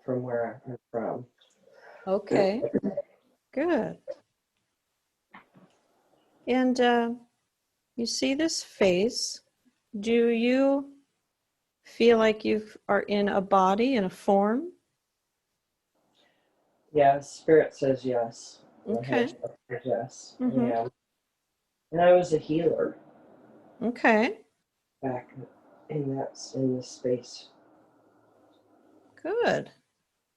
from where I'm from. Okay, good. And you see this face. Do you feel like you are in a body, in a form? Yeah, Spirit says yes. Okay. Says yes. Mm-hmm. Yeah. And I was a healer Okay, back in this space. good.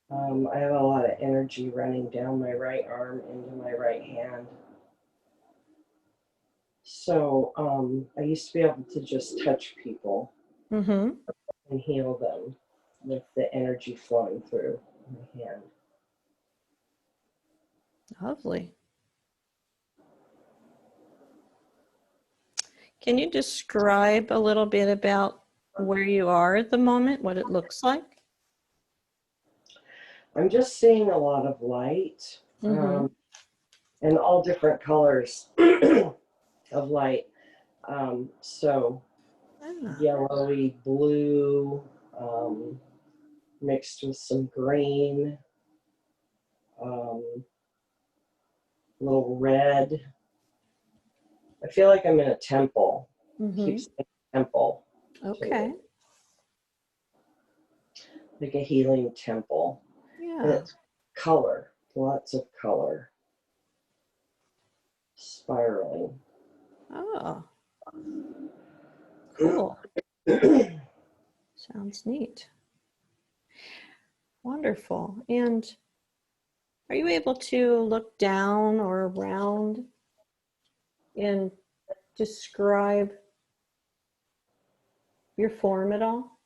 I have a lot of energy running down my right arm into my right hand. So I used to be able to just touch people Mm-hmm. and heal them with the energy flowing through my hand. Lovely. Can you describe a little bit about where you are at the moment, what it looks like? I'm just seeing a lot of light Mm-hmm. and all different colors of light. So yellowy, blue, mixed with some green, little red. I feel like I'm in a temple. Mm-hmm. Keeps saying temple. Okay. Like a healing temple. And Yeah. it's color, lots of color. Spiraling. Oh, cool. Sounds neat. Wonderful. And are you able to look down or around and describe your form at all?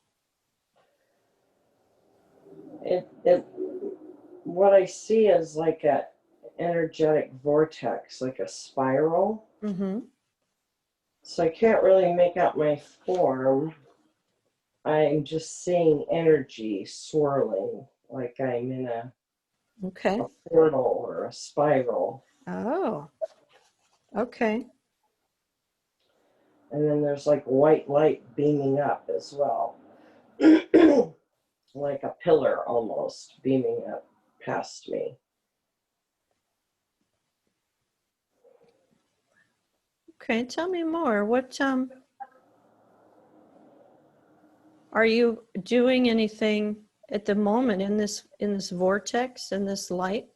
What I see is like a energetic vortex, like a spiral. Mm-hmm. So I can't really make out my form. I'm just seeing energy swirling, like I'm in a Okay. portal or a spiral. Oh, okay. And then there's like white light beaming up as well. Like a pillar almost beaming up past me. Okay, tell me more. What are you doing anything at the moment in this vortex, in this light?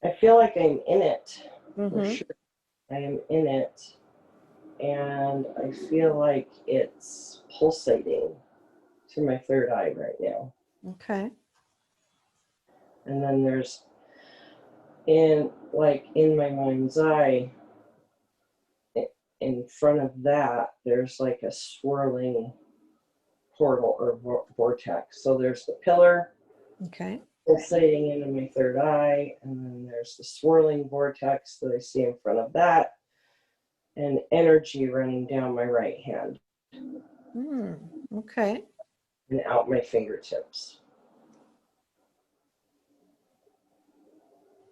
I feel like I'm in it for Mm-hmm. sure. I am in it, and I feel like it's pulsating to my third eye right now. Okay. And then there's in my mind's eye, in front of that, there's like a swirling portal or vortex. So there's the pillar Okay. pulsating into my third eye, and then there's the swirling vortex that I see in front of that, and energy running down my right hand Okay. and out my fingertips.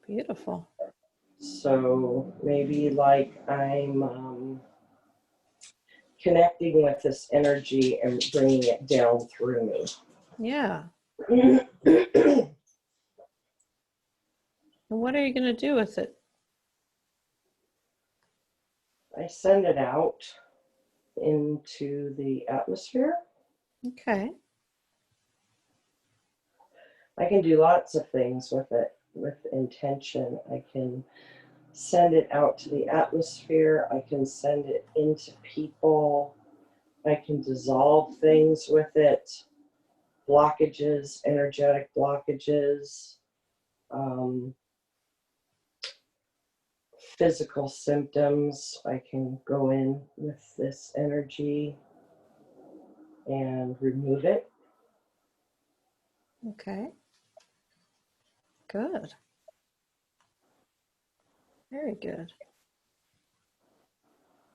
Beautiful. So maybe like I'm connecting with this energy and bringing it down through me. Yeah. And what are you going to do with it? I send it out into the atmosphere. Okay. I can do lots of things with it with intention. I can send it out to the atmosphere. I can send it into people. I can dissolve things with it, blockages, energetic blockages, physical symptoms. I can go in with this energy and remove it. Okay. Good. Very good.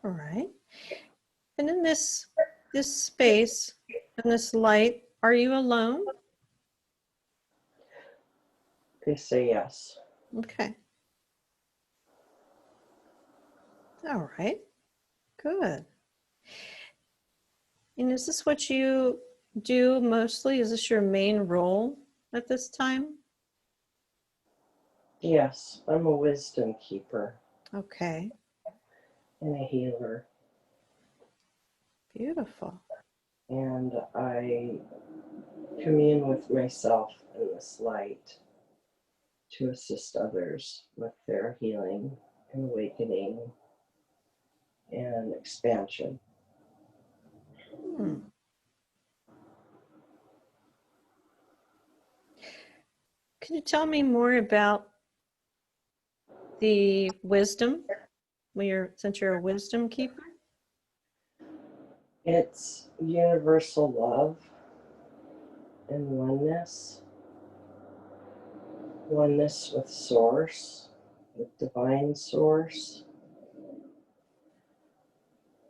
All right. And in this space and this light, are you alone? They say yes. Okay. All right. Good. And is this what you do mostly? Is this your main role at this time? Yes, I'm a wisdom keeper Okay, and a healer, beautiful. and I commune with myself in this light to assist others with their healing and awakening and expansion. Hmm. Can you tell me more about the wisdom? Since you're a wisdom keeper? It's universal love and oneness with Source, with Divine Source,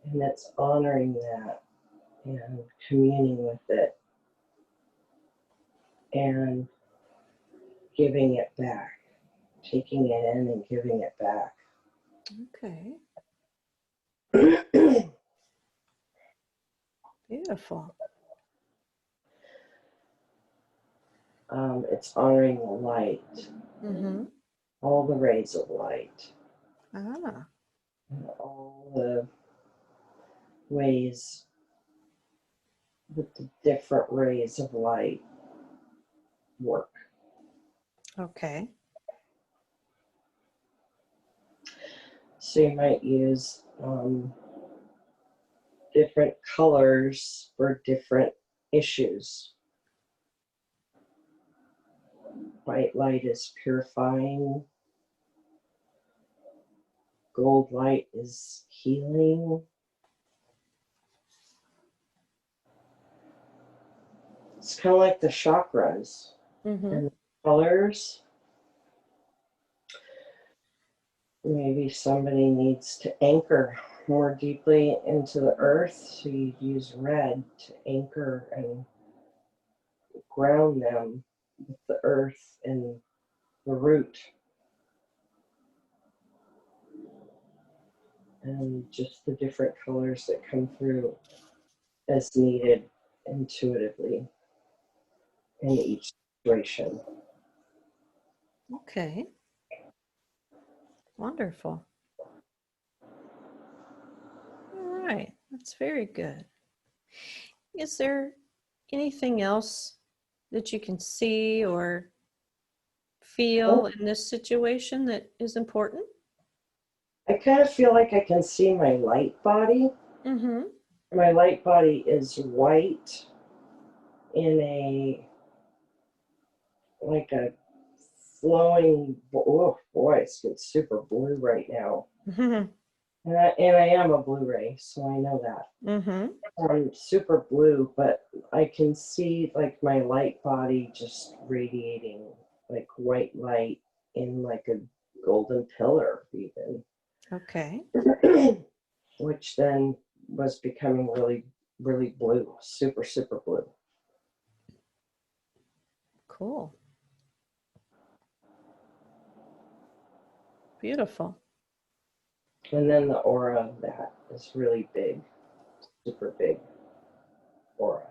and it's honoring that and communing with it and giving it back, taking it in and giving it back. Okay, beautiful. It's honoring the light, Mm-hmm. all the rays of light, Ah, and all the ways that the different rays of light work. okay. So you might use different colors for different issues. White light is purifying, gold light is healing. It's kind of like the chakras Mm-hmm. and the colors. Maybe somebody needs to anchor more deeply into the earth, so you use red to anchor and ground them with the earth and the root, and just the different colors that come through as needed intuitively in each situation. Okay, wonderful. All right, that's very good. Is there anything else that you can see or feel in this situation that is important? I kind of feel like I can see my light body. Mm-hmm. My light body is white in a like a flowing. Oh boy, it's super blue right now, Mm-hmm. and I am a Blu-ray, so I know that. Mm-hmm. I'm super blue, but I can see like my light body just radiating like white light in like a golden pillar, even, Okay, which then was becoming really, really blue, super, super blue. cool. Beautiful. And then the aura of that is really big, super big aura.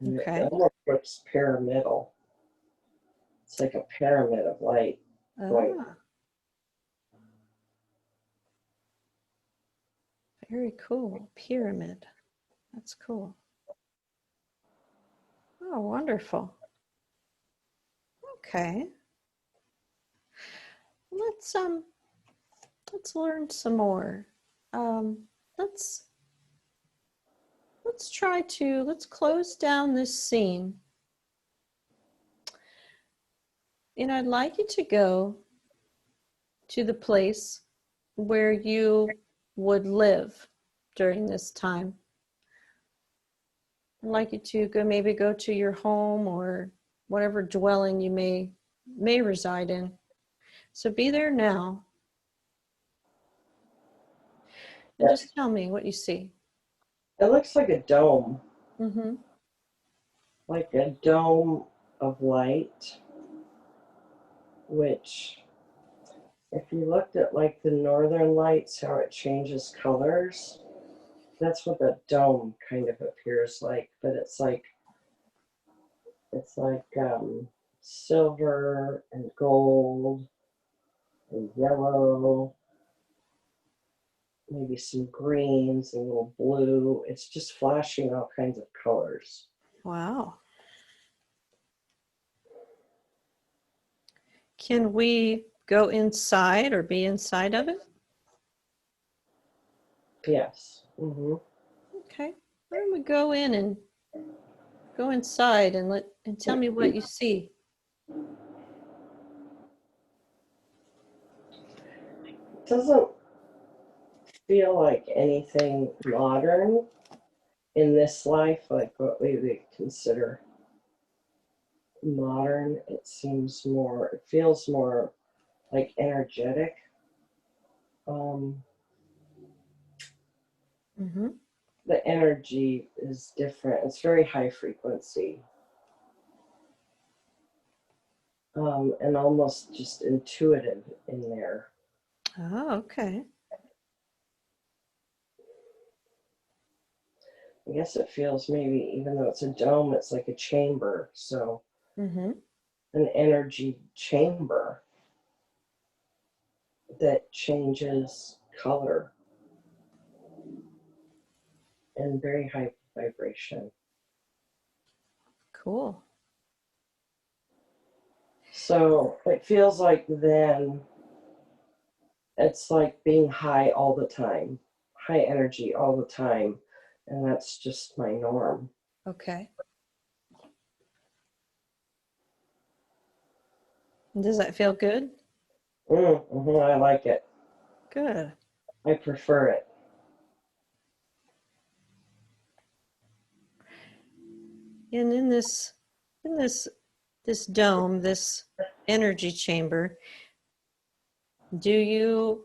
And it Okay. almost looks pyramidal. It's like a pyramid of light going. Ah, very cool. Pyramid. That's cool. Oh, wonderful. Okay. Let's learn some more. Um, let's let's close down this scene. And I'd like you to go to the place where you would live during this time. I'd like you to maybe go to your home or whatever dwelling you may reside in. So be there now and just tell me what you see. It looks Mm-hmm. like a dome of light, which if you looked at like the northern lights, how it changes colors, that's what the dome kind of appears like. But it's like It's like silver and gold and yellow, maybe some greens, a little blue. It's just flashing all kinds of colors. Wow. Can we go inside or be inside of it? Yes. Mm-hmm. Okay. Why don't we go in and go inside and tell me what you see. It doesn't feel like anything modern in this life, like what we would consider modern. It feels more like energetic. Um, Mm-hmm. the energy is different. It's very high frequency, and almost just intuitive in there. Oh, okay. I guess it feels maybe, even though it's a dome, it's like a chamber. So Mm-hmm. an energy chamber that changes color and very high vibration. Cool. So it feels like then it's like being high all the time, high energy all the time. And that's just my norm. Okay. Does that feel good? I like it. Good. I prefer it. And in this dome, this energy chamber, do you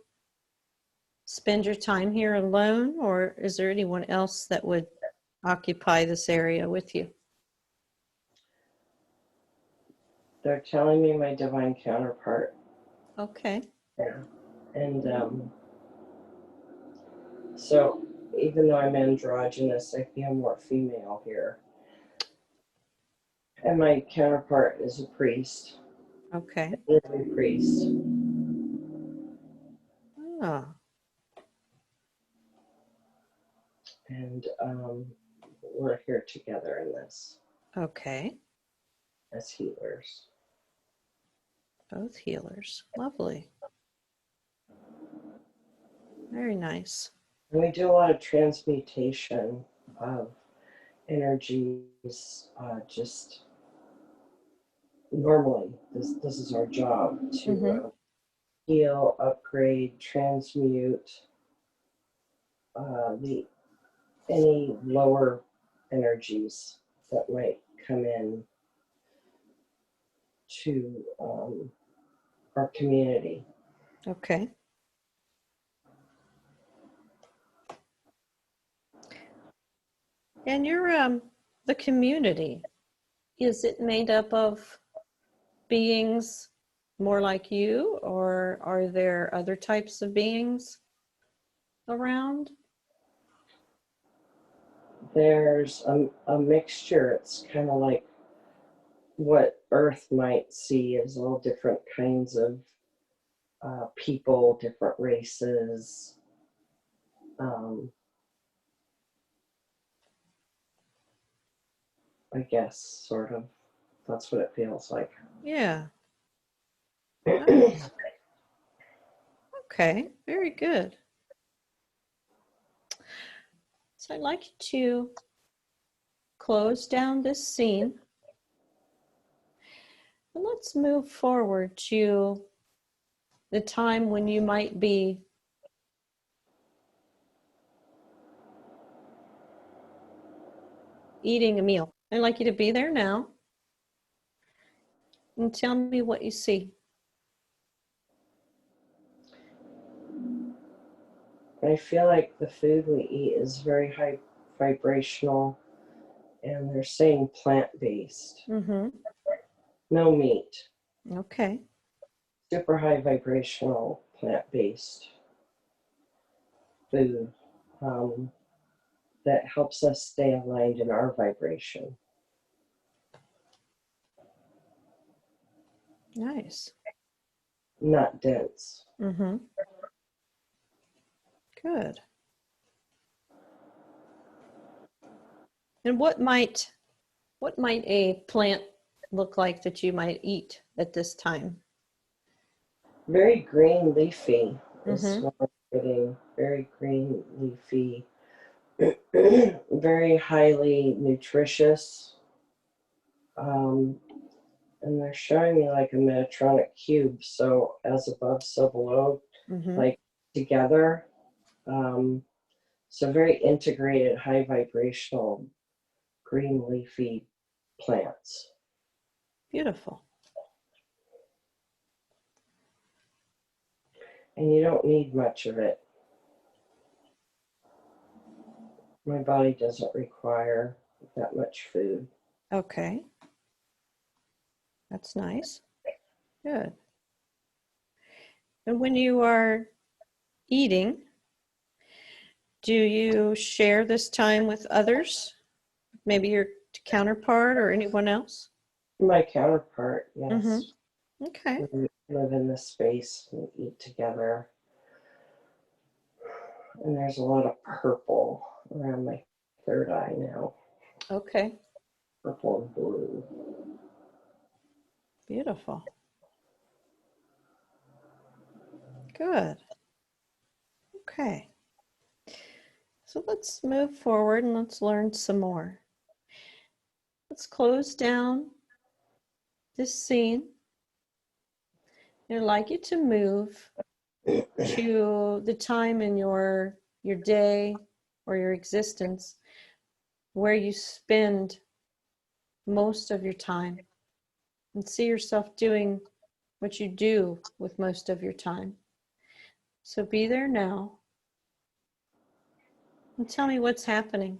spend your time here alone, or is there anyone else that would occupy this area with you? They're telling me my divine counterpart. Okay. Yeah. And so even though I'm androgynous, I feel more female here. And my counterpart is a priest, Okay. a living priest. Oh, And we're here together in this okay. as healers. Both healers. Lovely. Very nice. And we do a lot of transmutation of energies, just normally. This is our job to Mm-hmm. heal, upgrade, transmute the any lower energies that might come in to our community. Okay. And the community, is it made up of beings more like you, or are there other types of beings around? There's a mixture. It's kind of like what Earth might see as all different kinds of people, different races. Um, I guess, sort of. That's what it feels like. Yeah. Nice. Okay. Very good. So I'd like you to close down this scene. And let's move forward to the time when you might be eating a meal. I'd like you to be there now and tell me what you see. I feel like the food we eat is very high vibrational, and they're saying plant-based. Mm-hmm. No meat. Okay. Super high vibrational plant-based food that helps us stay aligned in our vibration. Nice. not dense. Mm-hmm. Good. And what might a plant look like that you might eat at this time? Very green leafy is Mm-hmm. what I'm getting. Very green leafy. Very highly nutritious. Um, and they're showing me like a Metatronic cube. So as above, so below, Mm-hmm. like together. Um, so very integrated, high vibrational, green leafy plants. Beautiful. And you don't need much of it. My body doesn't require that much food. Okay. That's nice. Good. And when you are eating, do you share this time with others? Maybe your counterpart or anyone else? My counterpart, Mm-hmm. yes. Okay. We live in this space and eat together. And there's a lot of purple around my third eye now. Okay. Purple and blue. Beautiful. Good. Okay. So let's move forward and let's learn some more. Let's close down this scene. I'd like you to move to the time in your day or your existence where you spend most of your time and see yourself doing what you do with most of your time. So be there now and tell me what's happening.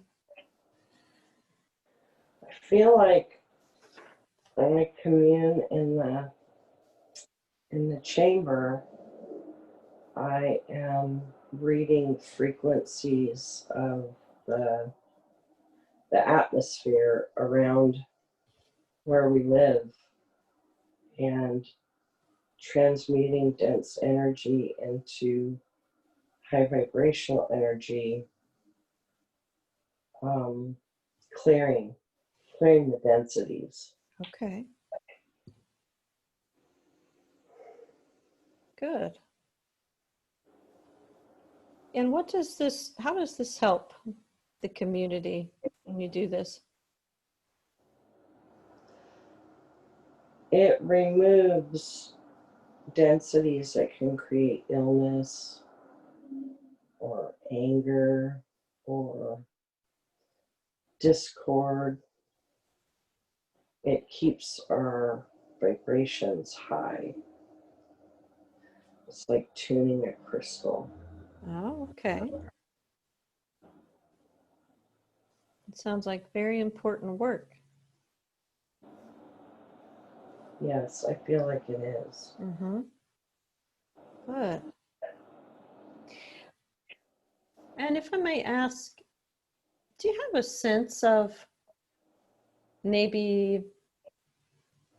I feel like when I commune in the chamber, I am reading frequencies of the atmosphere around where we live and transmuting dense energy into high vibrational energy, um, clearing the densities. Okay. Good. And how does this help the community when you do this? It removes densities that can create illness or anger or discord. It keeps our vibrations high. It's like tuning a crystal. Oh, okay. It sounds like very important work. Yes, I feel like it is. Mm-hmm. Good. And if I may ask, do you have a sense of maybe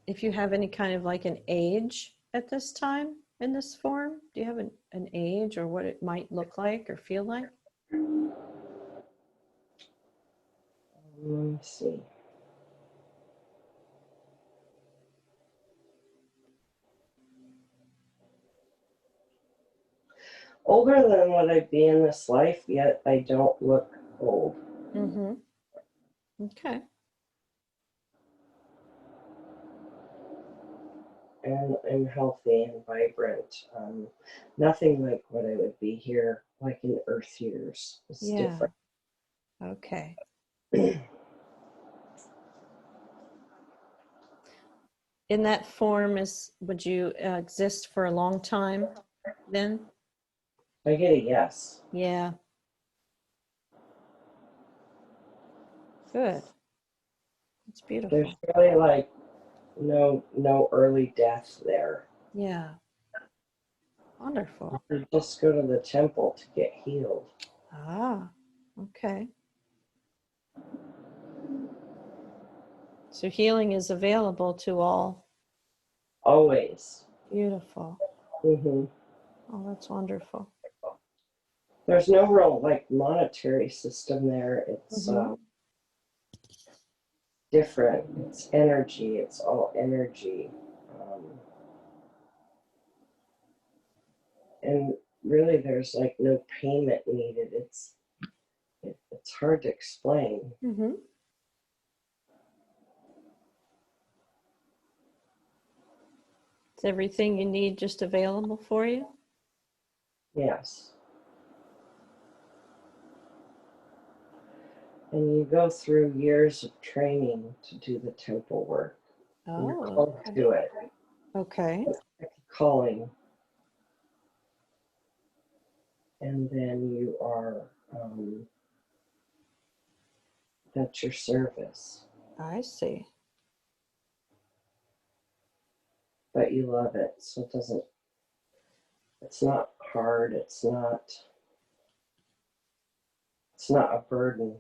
if you have any kind of like an age at this time in this form? Do you have an age or what it might look like or feel like? Let me see. Older than what I'd be in this life, yet I don't look old. Mm-hmm. Okay. And I'm healthy and vibrant. Nothing like what I would be here, like in Earth years. It's Yeah. different. Okay. In that form, would you exist for a long time then? I get a yes. Yeah. Good. It's There's beautiful. really like no early death there. Yeah. Wonderful. You just go to the temple to get healed. Ah, okay. So healing is available to all always. Beautiful. Hmm. Oh, that's wonderful. There's no real like monetary system there. It's Mm-hmm. different. It's energy. It's all energy. Um, and really, there's like no payment needed. It's hard to explain. Mm-hmm. Is everything you need just available for you? Yes. And you go through years of training to do the temple work. And you're Oh, called okay. to it. Okay. It's like a calling. And then you are, that's your service. I see. But you love it. So it's not hard. It's not a burden.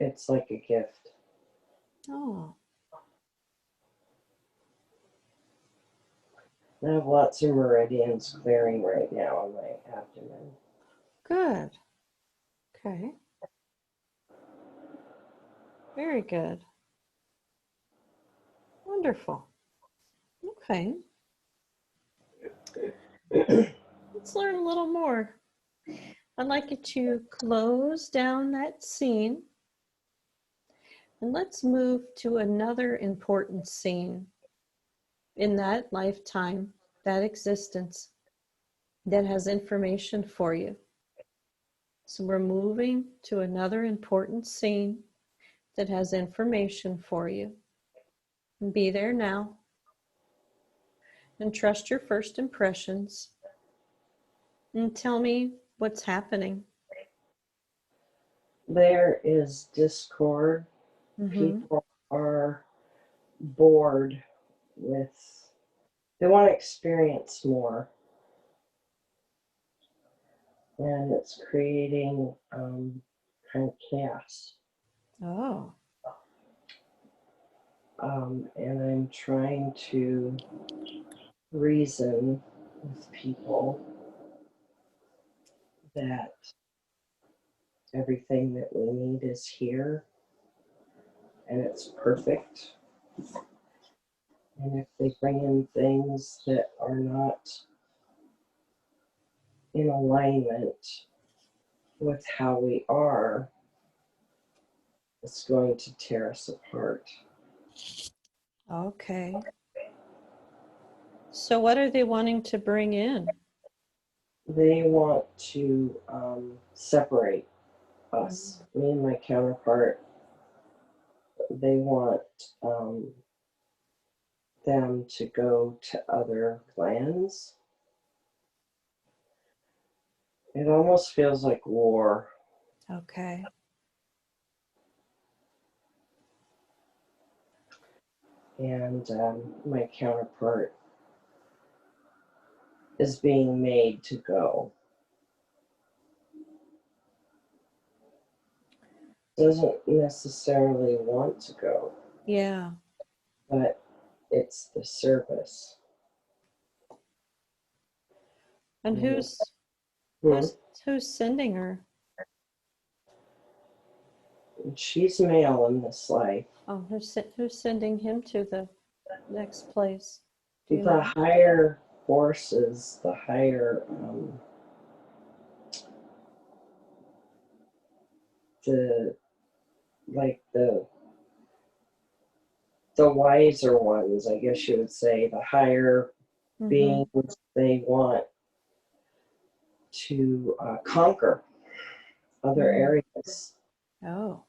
It's like a gift. Oh, I have lots of meridians clearing right now on my abdomen. good. Okay. Very good. Wonderful. Okay. Let's learn a little more. I'd like you to close down that scene and let's move to another important scene in that lifetime, that existence that has information for you. So we're moving to another important scene that has information for you. And be there now and trust your first impressions and tell me what's happening. There is discord. Mm-hmm. People are bored with, they want to experience more. And it's creating kind of chaos. Oh, And I'm trying to reason with people that everything that we need is here and it's perfect. And if they bring in things that are not in alignment with how we are, it's going to tear us apart. okay. So what are they wanting to bring in? They want to separate us, me and my counterpart. They want them to go to other lands. It almost feels like war. Okay. And my counterpart is being made to go. Doesn't necessarily want to go, Yeah. but it's the service. And And, who's hmm, who's who's sending her? she's male in this life. Oh, who's sending him to the next place? Do you The know? higher forces, the higher, the like the wiser ones, I guess you would say, the higher Mm-hmm. beings, they want to conquer other Mm. areas. Oh,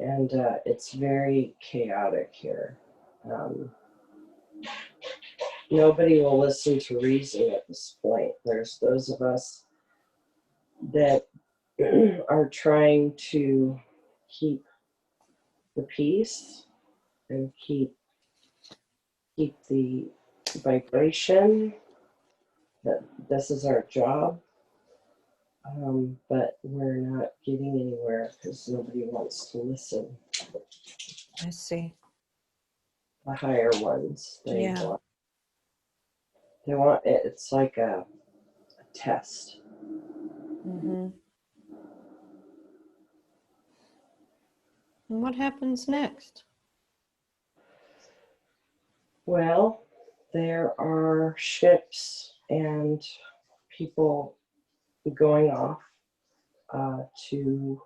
And it's very chaotic here. Um, Nobody will listen to reason at this point. There's those of us that are trying to keep the peace and keep the vibration. That this is our job, but we're not getting anywhere because nobody wants to listen. I see. The higher ones. Yeah. They want it. It's like a test. Mm-hmm. And what happens next? Well, there are ships and people going off to,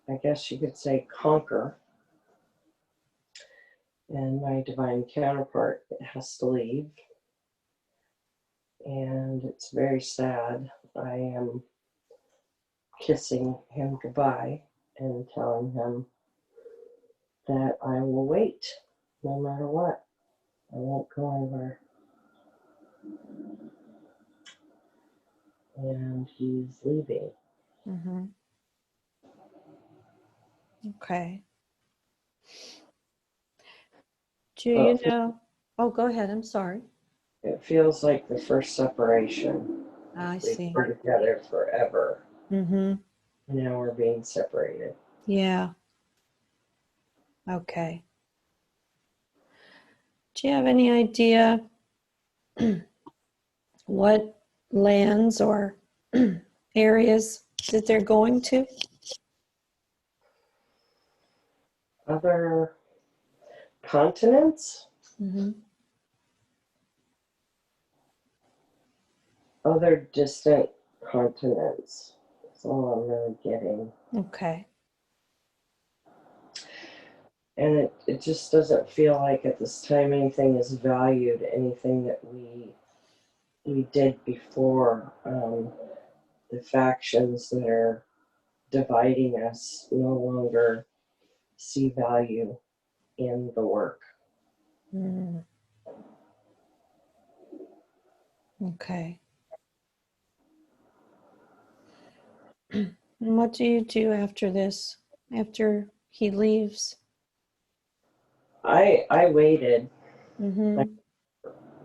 I guess you could say, conquer. And my divine counterpart has to leave. And it's very sad. I am kissing him goodbye and telling him that I will wait no matter what. I won't go anywhere. And he's leaving. Mm-hmm. Okay. Do you know? Oh, go ahead. I'm sorry. It feels like the first separation. I We see. were together forever. Mm-hmm. Now we're being separated. Yeah. Okay. Do you have any idea what lands or areas that they're going to? Other continents? Mm-hmm. Other distant continents. That's all I'm really getting. Okay. And it just doesn't feel like at this time anything is valued, anything that we did before. The factions that are dividing us no longer see value in the work. Mm. Okay. And what do you do after this? After he leaves? I waited. I Mm-hmm.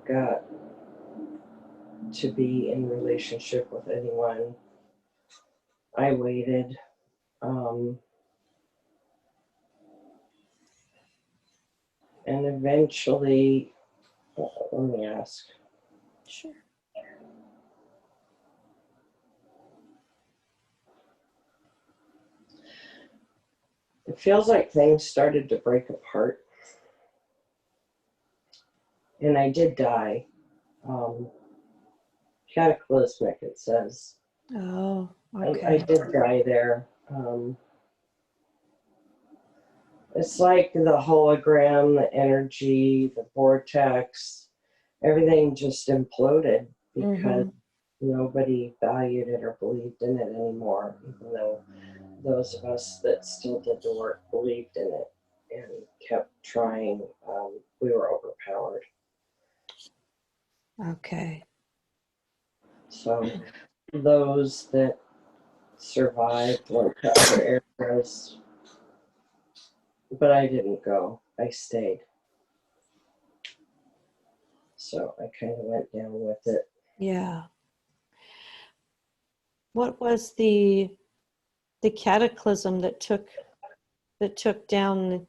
got to be in relationship with anyone. I waited. Um, and eventually, let me ask. Sure. It feels like things started to break apart. And I did die. Cataclysmic, it says. Oh, I okay. did die there. It's like the hologram, the energy, the vortex, everything just imploded because Mm-hmm. nobody valued it or believed in it anymore, even though those of us that still did the work believed in it and kept trying. We were overpowered. Okay. So those that survived went to other areas, but I didn't go. I stayed. So I kind of went down with it. Yeah. What was the cataclysm that took it down?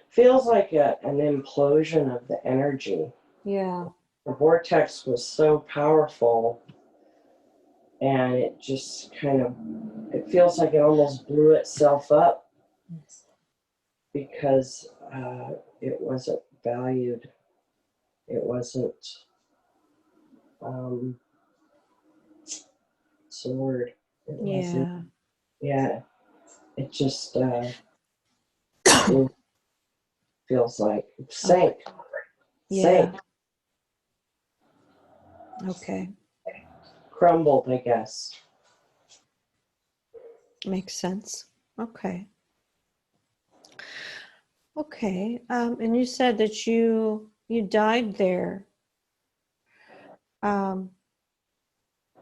Feels like an implosion of the energy. Yeah. The vortex was so powerful, and it just it feels like it almost blew itself up because it wasn't valued. It wasn't, what's the word? It wasn't, Yeah. yeah, it just feels like Okay. sank. Yeah. Sank, Okay. crumbled, I guess. Makes sense. Okay. Okay. And you said that you died there. Um,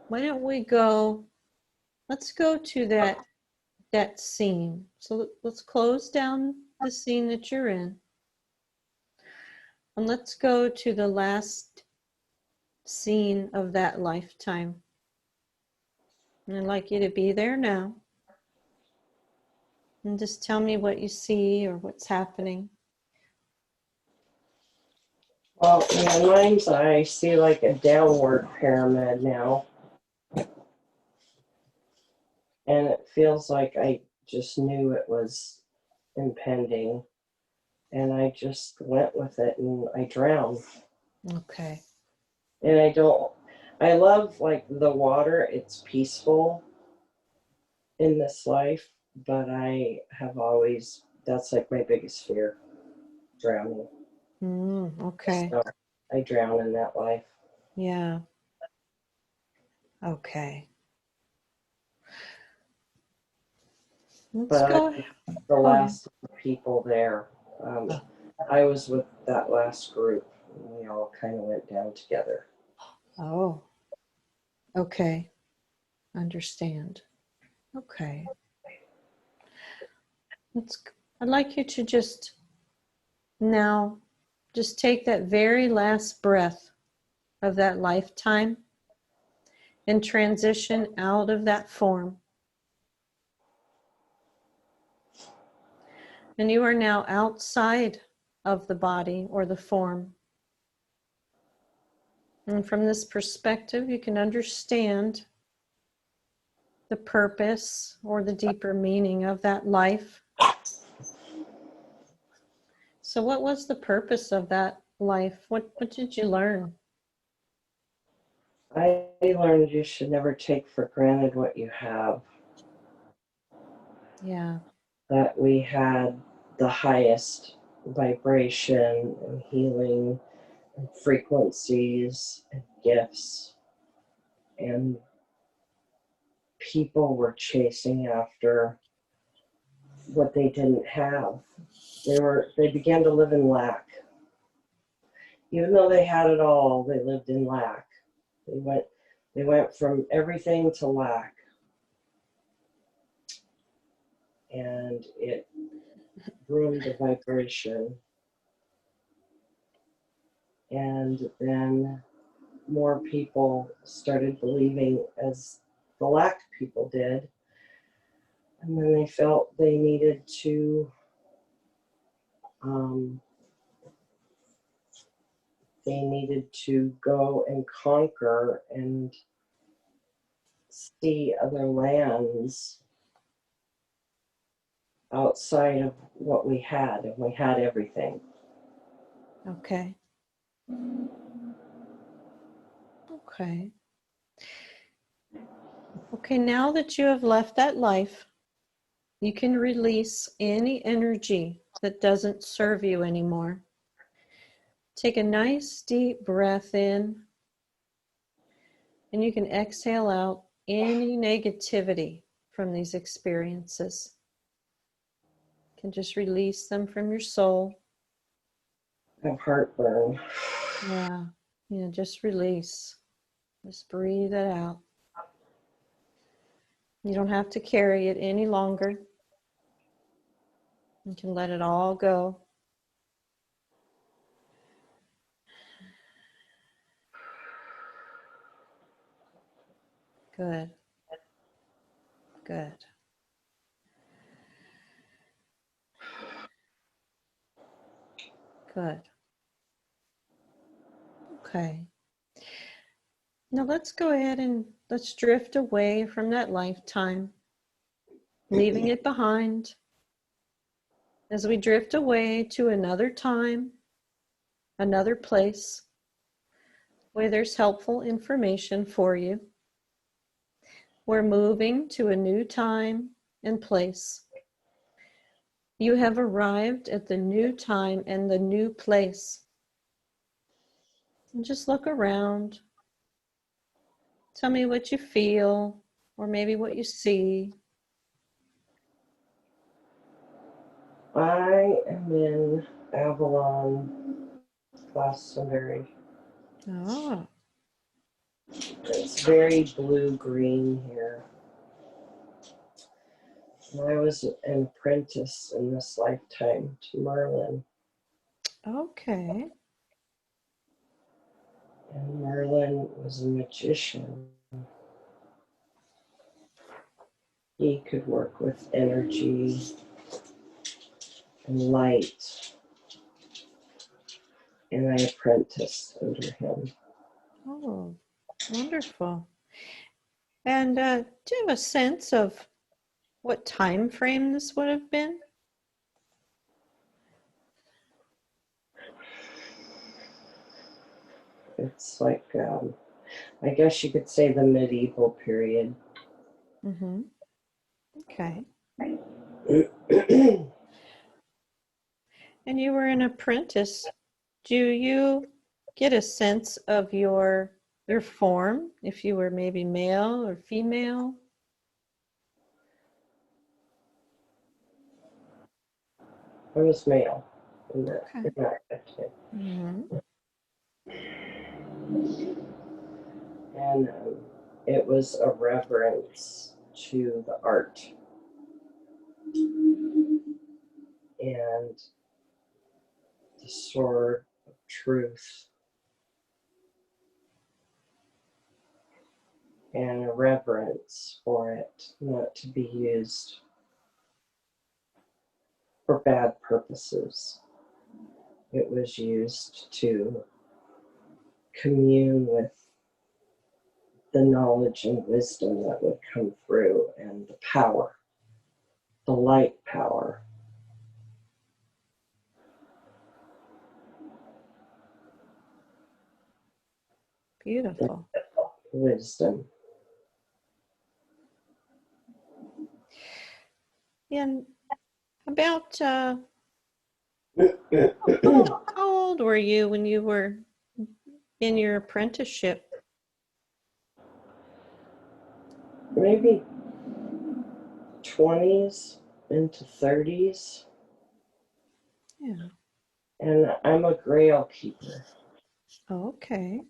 why don't we go? Let's go to that scene. So let's close down the scene that you're in, and let's go to the last scene of that lifetime. And I'd like you to be there now. And just tell me what you see or what's happening. Well, in my mind's eye, I see like a downward pyramid now. And it feels like I just knew it was impending. And I just went with it and I drowned. Okay. And I love like the water, it's peaceful in this life, but I have always, that's like my biggest fear, drowning. Okay. So I drown in that life. Yeah. Okay. Let's But go. I'm the Go ahead. last people there. I was with that last group. And we all kind of went down together. Oh, okay. Understand. Okay. I'd like you to just now just take that very last breath of that lifetime and transition out of that form. And you are now outside of the body or the form. And from this perspective, you can understand the purpose or the deeper meaning of that life. So what was the purpose of that life? What did you learn? I learned you should never take for granted what you have. Yeah. That we had the highest vibration and healing and frequencies and gifts, and people were chasing after what they didn't have. They began to live in lack. Even though they had it all, they lived in lack. They went from everything to lack. And it ruined the vibration. And then more people started believing as the lack people did. And then they felt they needed to um, go and conquer and see other lands outside of what we had, and we had everything. Okay. Okay. Okay, now that you have left that life, you can release any energy that doesn't serve you anymore. Take a nice deep breath in, and you can exhale out any negativity from these experiences. You can just release them from your soul. I have heartburn. Yeah, just release. Just breathe it out. You don't have to carry it any longer. You can let it all go. Good. Good. Good. Okay. Now let's go ahead and let's drift away from that lifetime, leaving it behind. As we drift away to another time, another place where there's helpful information for you, we're moving to a new time and place. You have arrived at the new time and the new place. And just look around. Tell me what you feel, or maybe what you see. I am in Avalon, Glastonbury. Oh, It's very blue-green here. And I was an apprentice in this lifetime to Merlin. okay. And Merlin was a magician. He could work with energy and light, and I apprenticed under him. Oh, wonderful. And do you have a sense of what time frame this would have been? It's like, I guess you could say the medieval period. Mm-hmm. Okay. And you were an apprentice. Do you get a sense of your form, if you were maybe male or female? I was male in Okay. that section. Mm-hmm. And it was a reverence to the art and the sword of truth, and a reverence for it not to be used for bad purposes. It was used to commune with the knowledge and wisdom that would come through, and the power, the light power. Beautiful. Wisdom. And about how old were you when you were in your apprenticeship? Maybe 20s into 30s. Yeah. And I'm a grail keeper. Okay.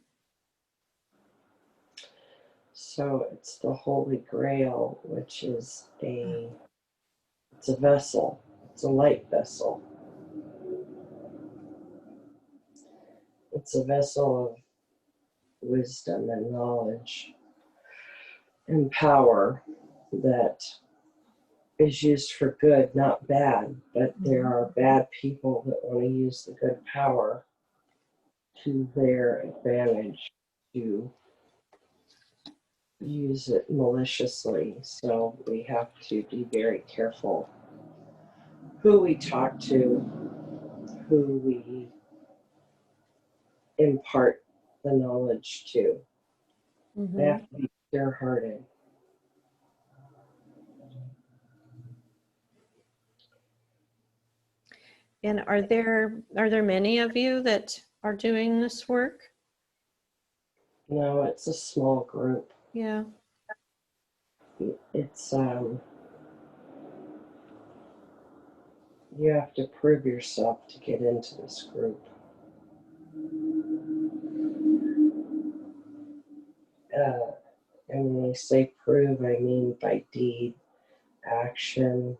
So it's the Holy Grail, which is it's a vessel. It's a light vessel. It's a vessel of wisdom and knowledge and power that is used for good, not bad. But there are bad people that want to use the good power to their advantage, to use it maliciously. So we have to be very careful who we talk to, who we impart the knowledge to. Mm-hmm. They have to be pure-hearted. And are there many of you that are doing this work? No, it's a small group. Yeah. It's you have to prove yourself to get into this group. And when I say prove, I mean by deed, action,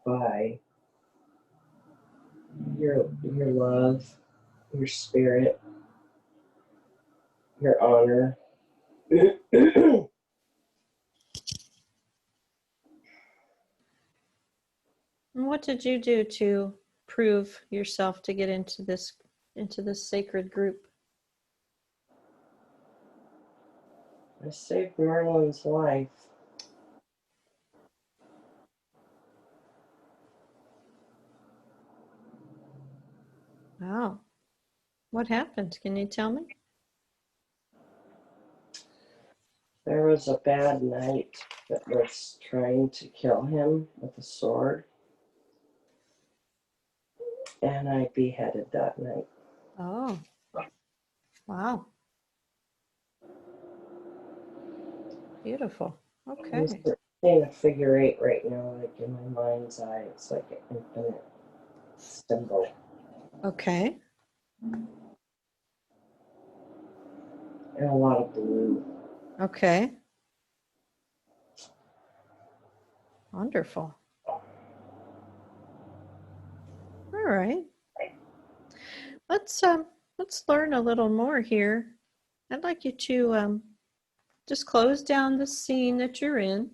by your love, your spirit, your honor. And what did you do to prove yourself to get into this sacred group? I saved Merlin's life. Wow. What happened? Can you tell me? There was a bad knight that was trying to kill him with a sword, and I beheaded that knight. Oh. Wow. Beautiful. I'm Okay. seeing a figure eight right now, like in my mind's eye. It's like an infinite symbol. Okay. And a lot of blue. Okay. Wonderful. All right. Let's learn a little more here. I'd like you to just close down the scene that you're in.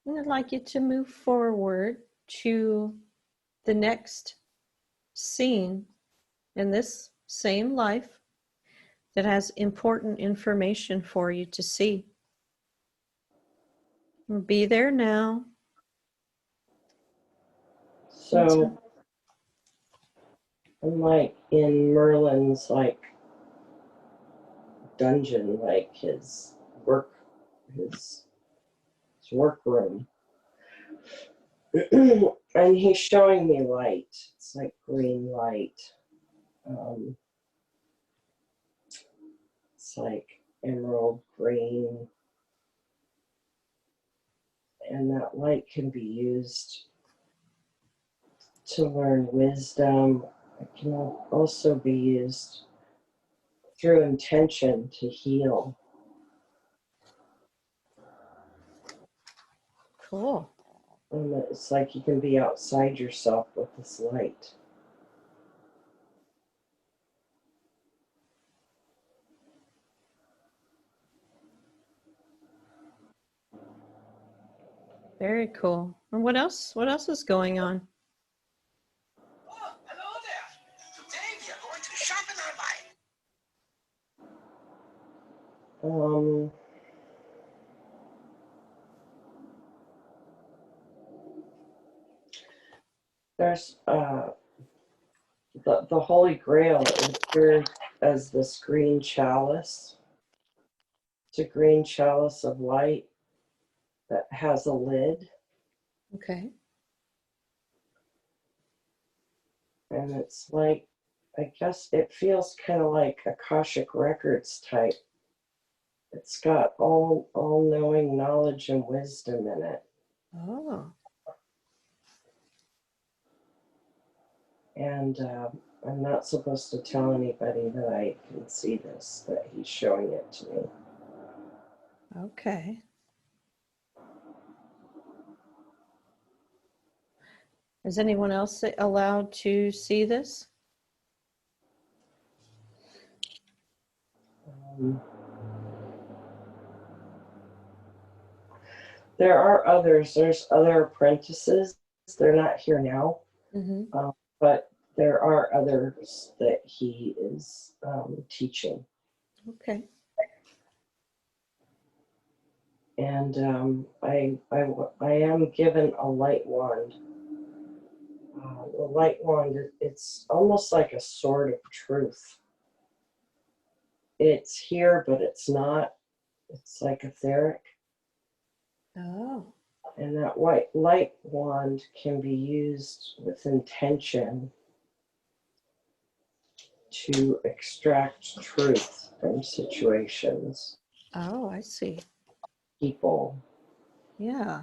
And I'd like you to move forward to the next scene in this same life that has important information for you to see. Be there now. So I'm like in Merlin's like dungeon, like his workroom. And he's showing me light. It's like green light. It's like emerald green. And that light can be used to learn wisdom. It can also be used through intention to heal. Cool. And it's like you can be outside yourself with this light. Very cool. And what else? What else is going on? Oh, hello there. Today we are going to sharpen our mind. There's the Holy Grail. It appears as this green chalice. It's a green chalice of light that has a lid. Okay. And it's like, I guess it feels kind of like Akashic Records type. It's got all-knowing knowledge and wisdom in it. Oh. And I'm not supposed to tell anybody that I can see this, that he's showing it to me. Okay. Is anyone else allowed to see this? There are others. There's other apprentices. They're not here now, but there are others that he is teaching. Okay. And I am given a light wand. The light wand, it's almost like a sword of truth. It's here, but it's not. It's like etheric. Oh. And that white light wand can be used with intention to extract truth from situations, Oh, I see. people. Yeah.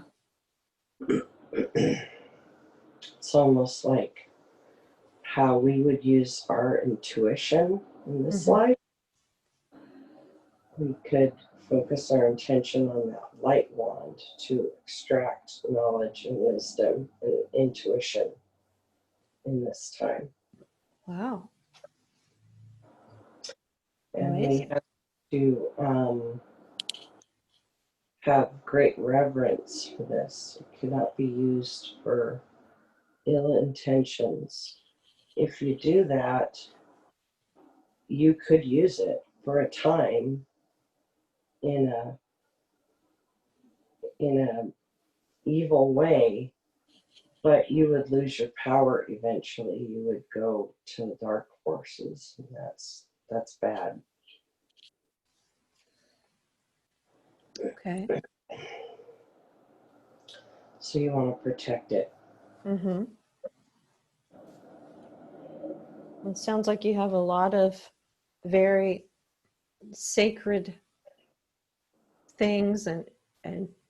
It's almost like how we would use our intuition in this life. We could focus our intention on that light wand to extract knowledge and wisdom and intuition in this time. Wow. And Amazing. we have to have great reverence for this. It cannot be used for ill intentions. If you do that, you could use it for a time in a evil way, but you would lose your power eventually. You would go to the dark forces, and that's bad. Okay. So you want to protect it. It sounds like you have a lot of very sacred things and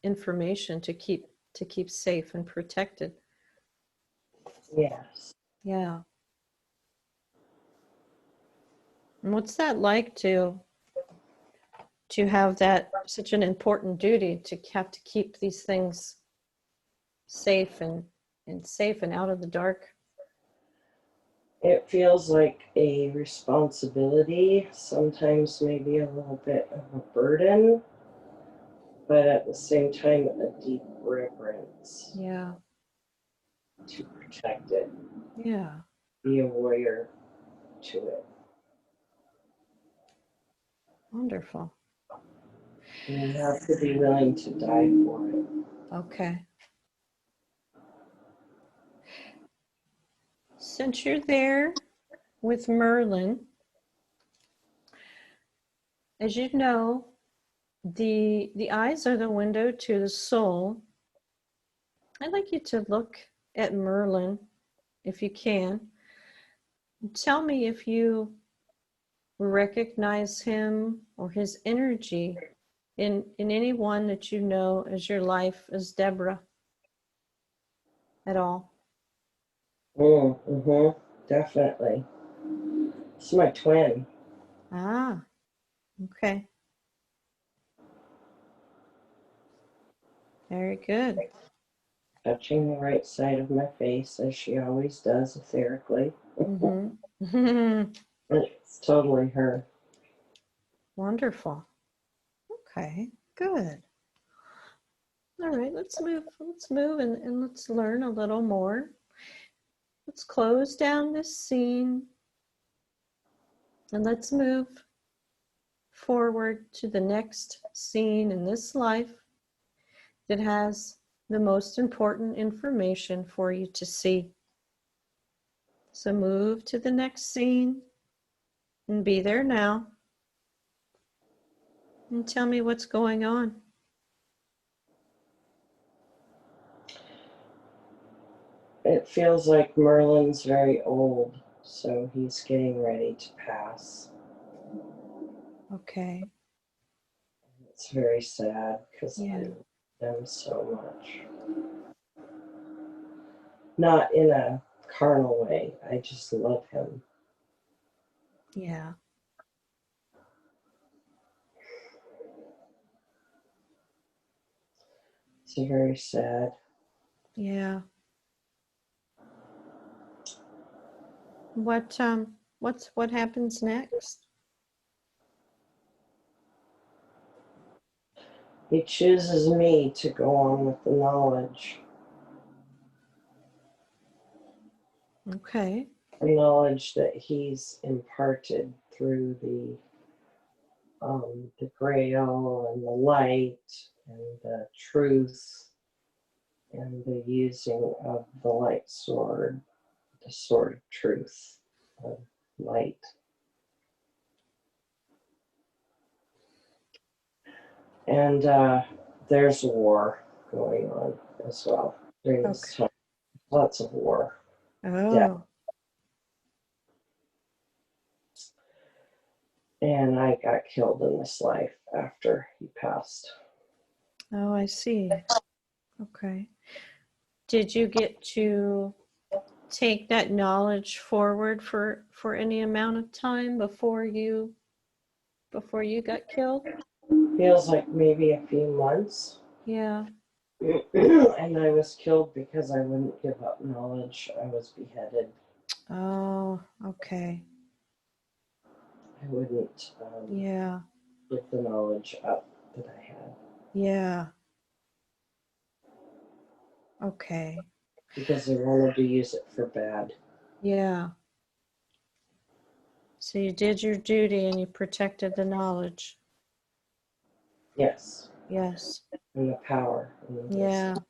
information to keep safe and protected. Yes. Yeah. And what's that like to have that such an important duty to have to keep these things safe and out of the dark? It feels like a responsibility, sometimes maybe a little bit of a burden, but at the same time, a deep reverence Yeah. to protect it, Yeah. be a warrior to it. Wonderful. And you have to be willing to die for it. Okay. Since you're there with Merlin, as you know, the eyes are the window to the soul. I'd like you to look at Merlin, if you can. Tell me if you recognize him or his energy in anyone that you know as your life as Deborah at all. Definitely. It's my twin. Ah, okay. Very good. Touching the right side of my face, as she always does, etherically. Mm-hmm. It's totally her. Wonderful. Okay, good. All right, let's move and let's learn a little more. Let's close down this scene and let's move forward to the next scene in this life that has the most important information for you to see. So move to the next scene and be there now and tell me what's going on. It feels like Merlin's very old, so he's getting ready to pass. Okay. It's very sad because I Yeah. love them so much. Not in a carnal way, I just love him. Yeah. It's very sad. Yeah. What happens next? He chooses me to go on with the knowledge. Okay. The knowledge that he's imparted through the grail and the light and the truth and the using of the light sword, the sword of truth, of light. And there's war going on as well during this Okay. time. Lots of war, death. Oh, And I got killed in this life after he passed. oh, I see. Okay. Did you get to take that knowledge forward for any amount of time before you got killed? Feels like maybe a few months. Yeah. And I was killed because I wouldn't give up knowledge. I was beheaded. Oh, okay. I wouldn't Yeah. give the knowledge up that I had Yeah. Okay. because I wanted to use it for bad. Yeah. So you did your duty and you protected the knowledge. Yes, Yes. and the power and the Yeah. wisdom.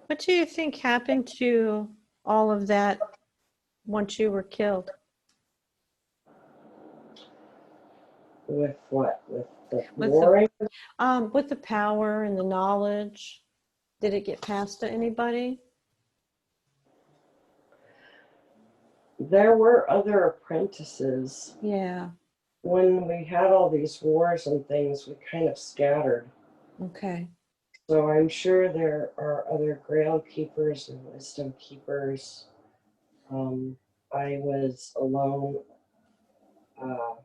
What do you think happened to all of that once you were killed? With what? With the With warring? with the power and the knowledge, did it get passed to anybody? There were other apprentices. Yeah. When we had all these wars and things, we kind of scattered. Okay. So I'm sure there are other grail keepers and wisdom keepers. I was alone. Uh,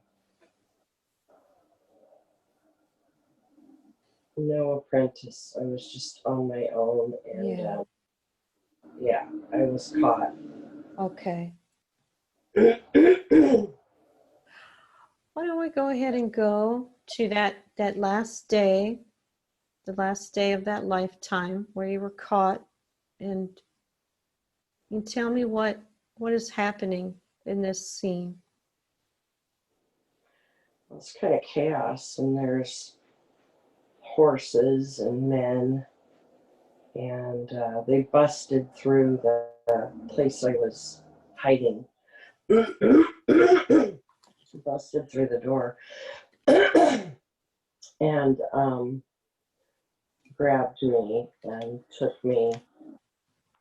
no apprentice. I was just on my own, and Yeah. yeah, I was caught. Okay. Why don't we go ahead and go to that last day, the last day of that lifetime where you were caught, and you tell me what is happening in this scene. It's kind of chaos, and there's horses and men, and they busted through the place I was hiding. Busted through the door and grabbed me and took me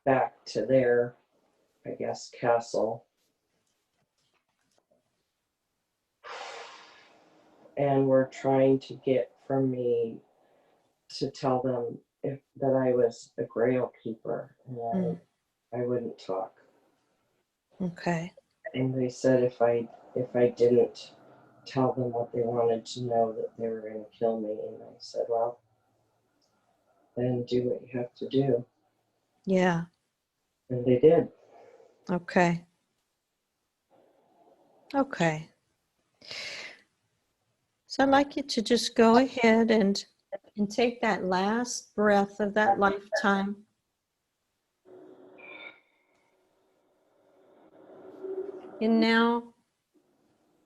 back to their, I guess, castle. And were trying to get from me to tell them that I was a Grail keeper, and I wouldn't talk. Okay. And they said if I didn't tell them what they wanted to know, that they were going to kill me. And I said, well, then do what you have to do. Yeah. And they did. Okay. Okay. So I'd like you to just go ahead and take that last breath of that lifetime. And now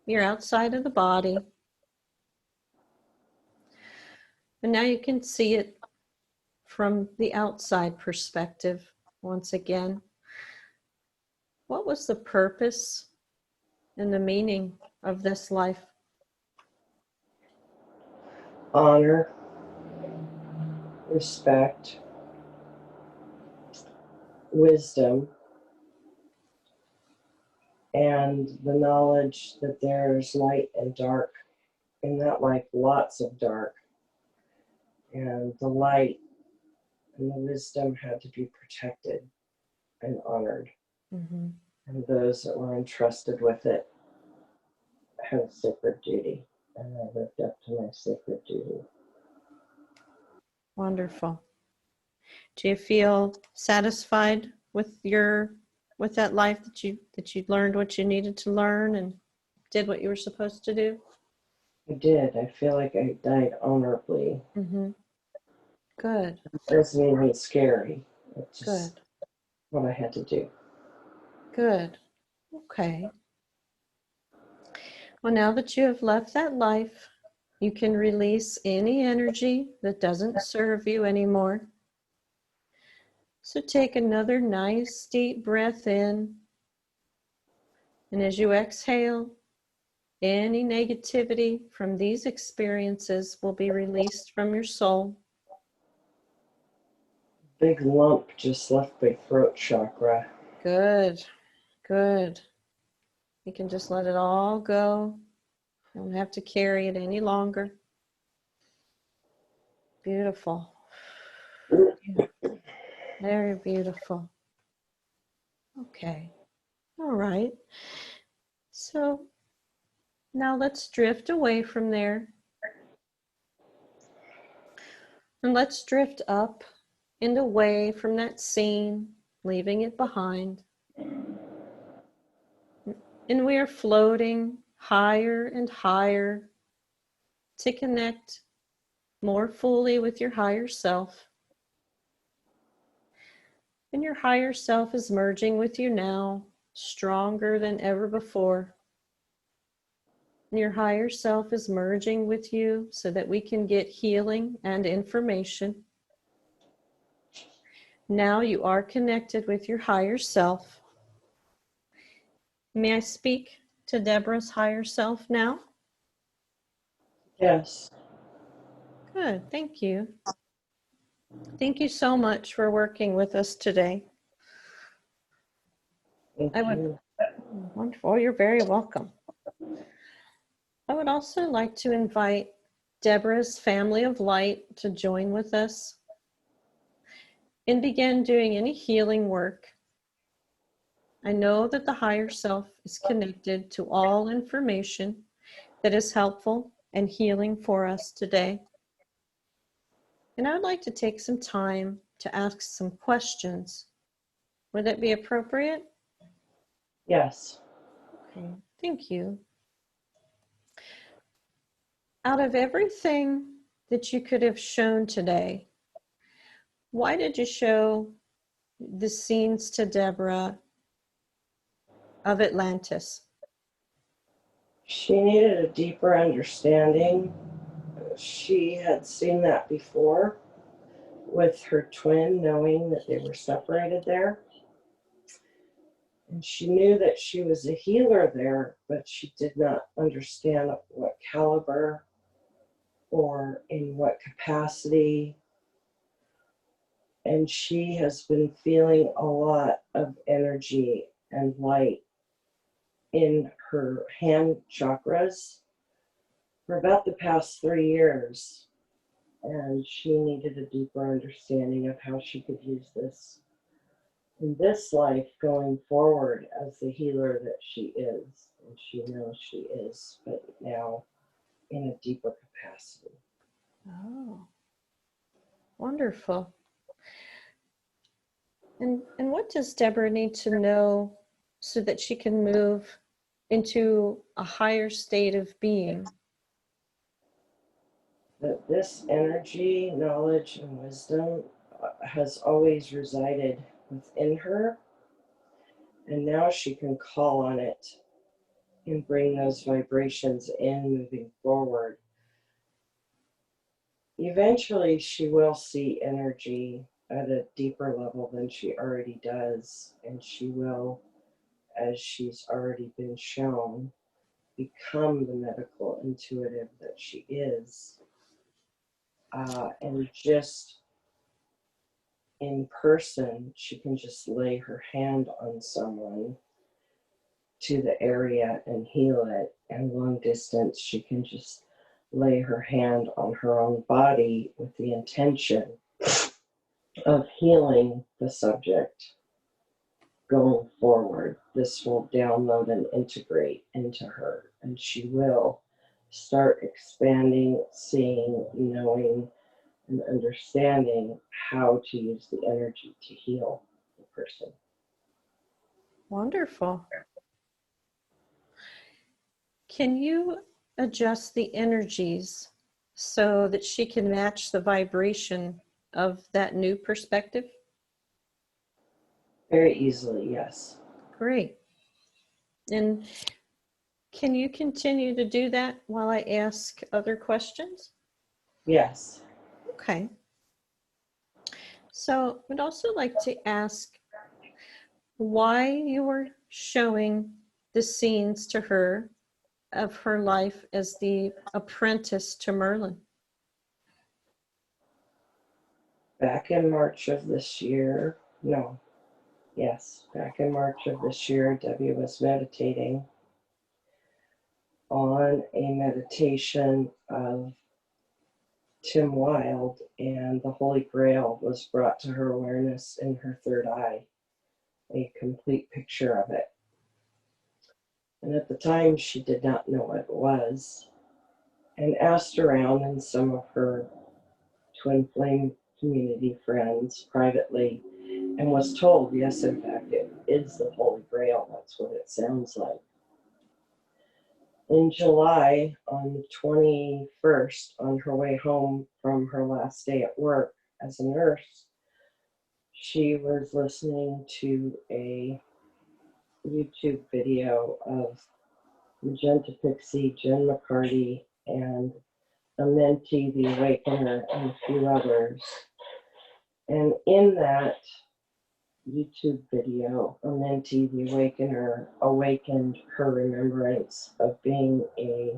you're outside of the body. And now you can see it from the outside perspective once again. What was the purpose and the meaning of this life? Honor, respect, wisdom, and the knowledge that there's light and dark in that life, lots of dark. And the light and the wisdom had to be protected and honored. Mm-hmm. And those that were entrusted with it had a sacred duty. And I lived up to my sacred duty. Wonderful. Do you feel satisfied with that life that you learned what you needed to learn and did what you were supposed to do? I did. I feel like I died honorably. Mm-hmm. Good. It wasn't even scary. It's just Good. what I had to do. Good. Okay. Well, now that you have left that life, you can release any energy that doesn't serve you anymore. So take another nice deep breath in. And as you exhale, any negativity from these experiences will be released from your soul. Big lump just left my throat chakra. Good. Good. You can just let it all go. You don't have to carry it any longer. Beautiful. Very beautiful. Okay. All right. So now let's drift away from there. And let's drift up and away from that scene, leaving it behind. And we are floating higher and higher to connect more fully with your higher self. And your higher self is merging with you now, stronger than ever before. And your higher self is merging with you so that we can get healing and information. Now you are connected with your higher self. May I speak to Deborah's higher self now? Yes. Good, thank you. Thank you so much for working with us today. Thank you. Wonderful, you're very welcome. I would also like to invite Deborah's family of light to join with us and begin doing any healing work. I know that the higher self is connected to all information that is helpful and healing for us today. And I would like to take some time to ask some questions. Would that be appropriate? Yes. Okay, thank you. Out of everything that you could have shown today, why did you show the scenes to Deborah of Atlantis? She needed a deeper understanding. She had seen that before with her twin, knowing that they were separated there. And she knew that she was a healer there, but she did not understand what caliber or in what capacity. And she has been feeling a lot of energy and light in her hand chakras for about the past 3 years. And she needed a deeper understanding of how she could use this in this life going forward as the healer that she is. And she knows she is, but now in a deeper capacity. Oh, wonderful. And what does Deborah need to know so that she can move into a higher state of being? That this energy, knowledge, and wisdom has always resided within her, and now she can call on it and bring those vibrations in moving forward. Eventually, she will see energy at a deeper level than she already does, and she will, as she's already been shown, become the medical intuitive that she is. And just in person, she can just lay her hand on someone to the area and heal it. And long distance, she can just lay her hand on her own body with the intention of healing the subject going forward. This will download and integrate into her, and she will start expanding, seeing, knowing, and understanding how to use the energy to heal the person. Wonderful. Can you adjust the energies so that she can match the vibration of that new perspective? Very easily, yes. Great. And can you continue to do that while I ask other questions? Yes. Okay. So I'd also like to ask why you were showing the scenes to her of her life as the apprentice to Merlin. Back in March of this year, back in March of this year, Debbie was meditating on a meditation of Tim Wilde, and the Holy Grail was brought to her awareness in her third eye, a complete picture of it. And at the time, she did not know what it was, and asked around and some of her twin flame community friends privately, and was told, yes, in fact, it is the Holy Grail. That's what it sounds like. In July, on the 21st, on her way home from her last day at work as a nurse, she was listening to a YouTube video of Magenta Pixie, Jen McCarty, and Amenti the Awakener, and a few others. And in that YouTube video, Amenti the Awakener awakened her remembrance of being a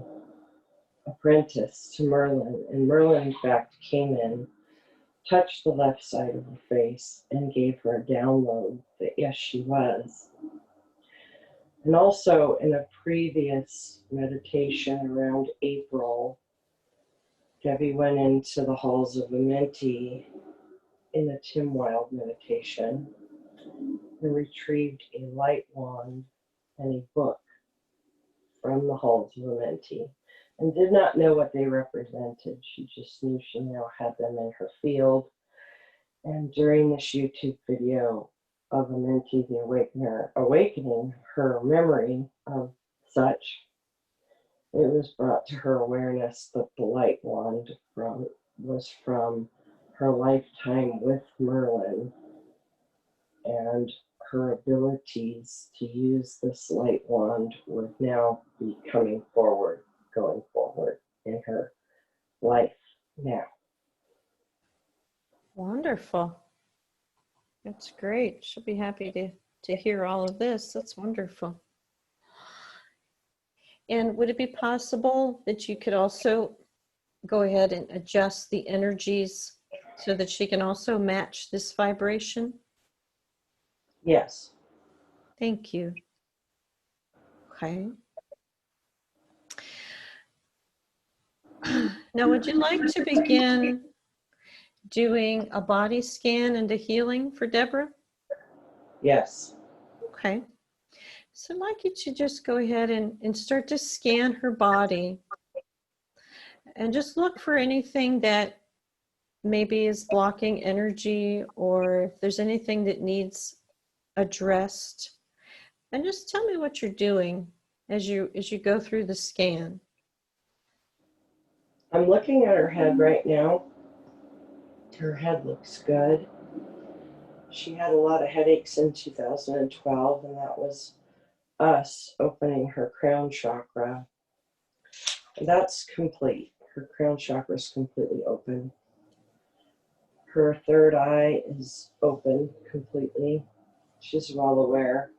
apprentice to Merlin. And Merlin, in fact, came in, touched the left side of her face, and gave her a download that yes, she was. And also in a previous meditation around April, Debbie went into the halls of Amenti in a Tim Wilde meditation and retrieved a light wand and a book from the halls of Amenti, and did not know what they represented. She just knew she now had them in her field. And during this YouTube video of Amenti the Awakener awakening her memory of such, it was brought to her awareness that the light wand was from her lifetime with Merlin, and her abilities to use this light wand would now be going forward in her life now. Wonderful. That's great. She'll be happy to hear all of this. That's wonderful. And would it be possible that you could also go ahead and adjust the energies so that she can also match this vibration? Yes. Thank you. Okay. Now, would you like to begin doing a body scan into healing for Deborah? Yes. Okay. So I'd like you to just go ahead and start to scan her body and just look for anything that maybe is blocking energy, or if there's anything that needs addressed. And just tell me what you're doing as you go through the scan. I'm looking at her head right now. Her head looks good. She had a lot of headaches in 2012, and that was us opening her crown chakra. And that's complete. Her crown chakra is completely open. Her third eye is open completely. She's well aware.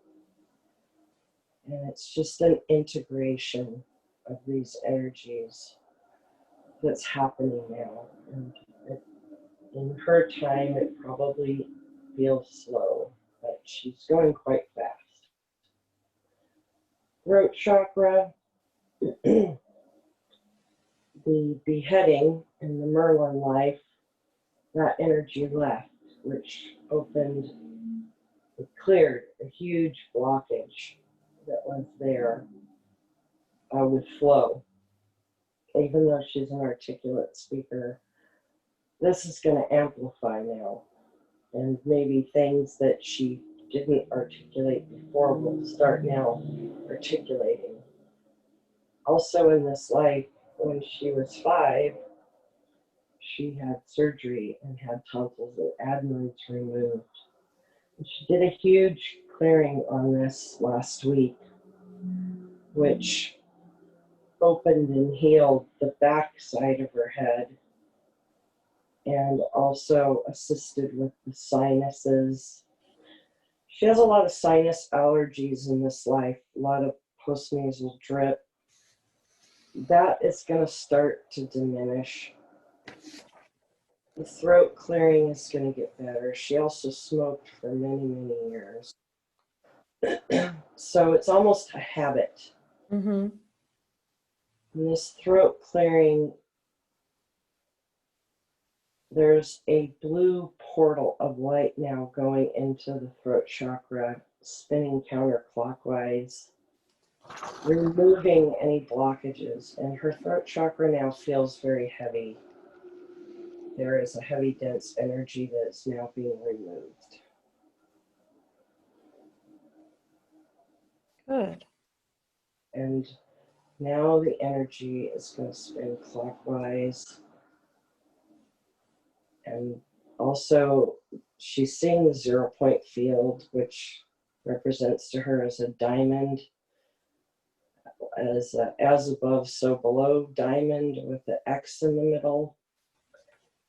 And it's just an integration of these energies that's happening now. And in her time, it probably feels slow, but she's going quite fast. Throat chakra, the beheading in the Merlin life, that energy left, which opened, it cleared a huge blockage that was there with flow. Even though she's an articulate speaker, this is going to amplify now. And maybe things that she didn't articulate before will start now articulating. Also in this life, when she was 5, she had surgery and had tonsils and adenoids removed. And she did a huge clearing on this last week, which opened and healed the back side of her head and also assisted with the sinuses. She has a lot of sinus allergies in this life, a lot of postnasal drip. That is going to start to diminish. The throat clearing is going to get better. She also smoked for many, many years. So it's almost a habit. Mm-hmm. And this throat clearing, there's a blue portal of light now going into the throat chakra, spinning counterclockwise, removing any blockages. And her throat chakra now feels very heavy. There is a heavy, dense energy that's now being removed. Good. And now the energy is going to spin clockwise. And also, she's seeing the 0-point field, which represents to her as a diamond, as above, so below diamond with the X in the middle.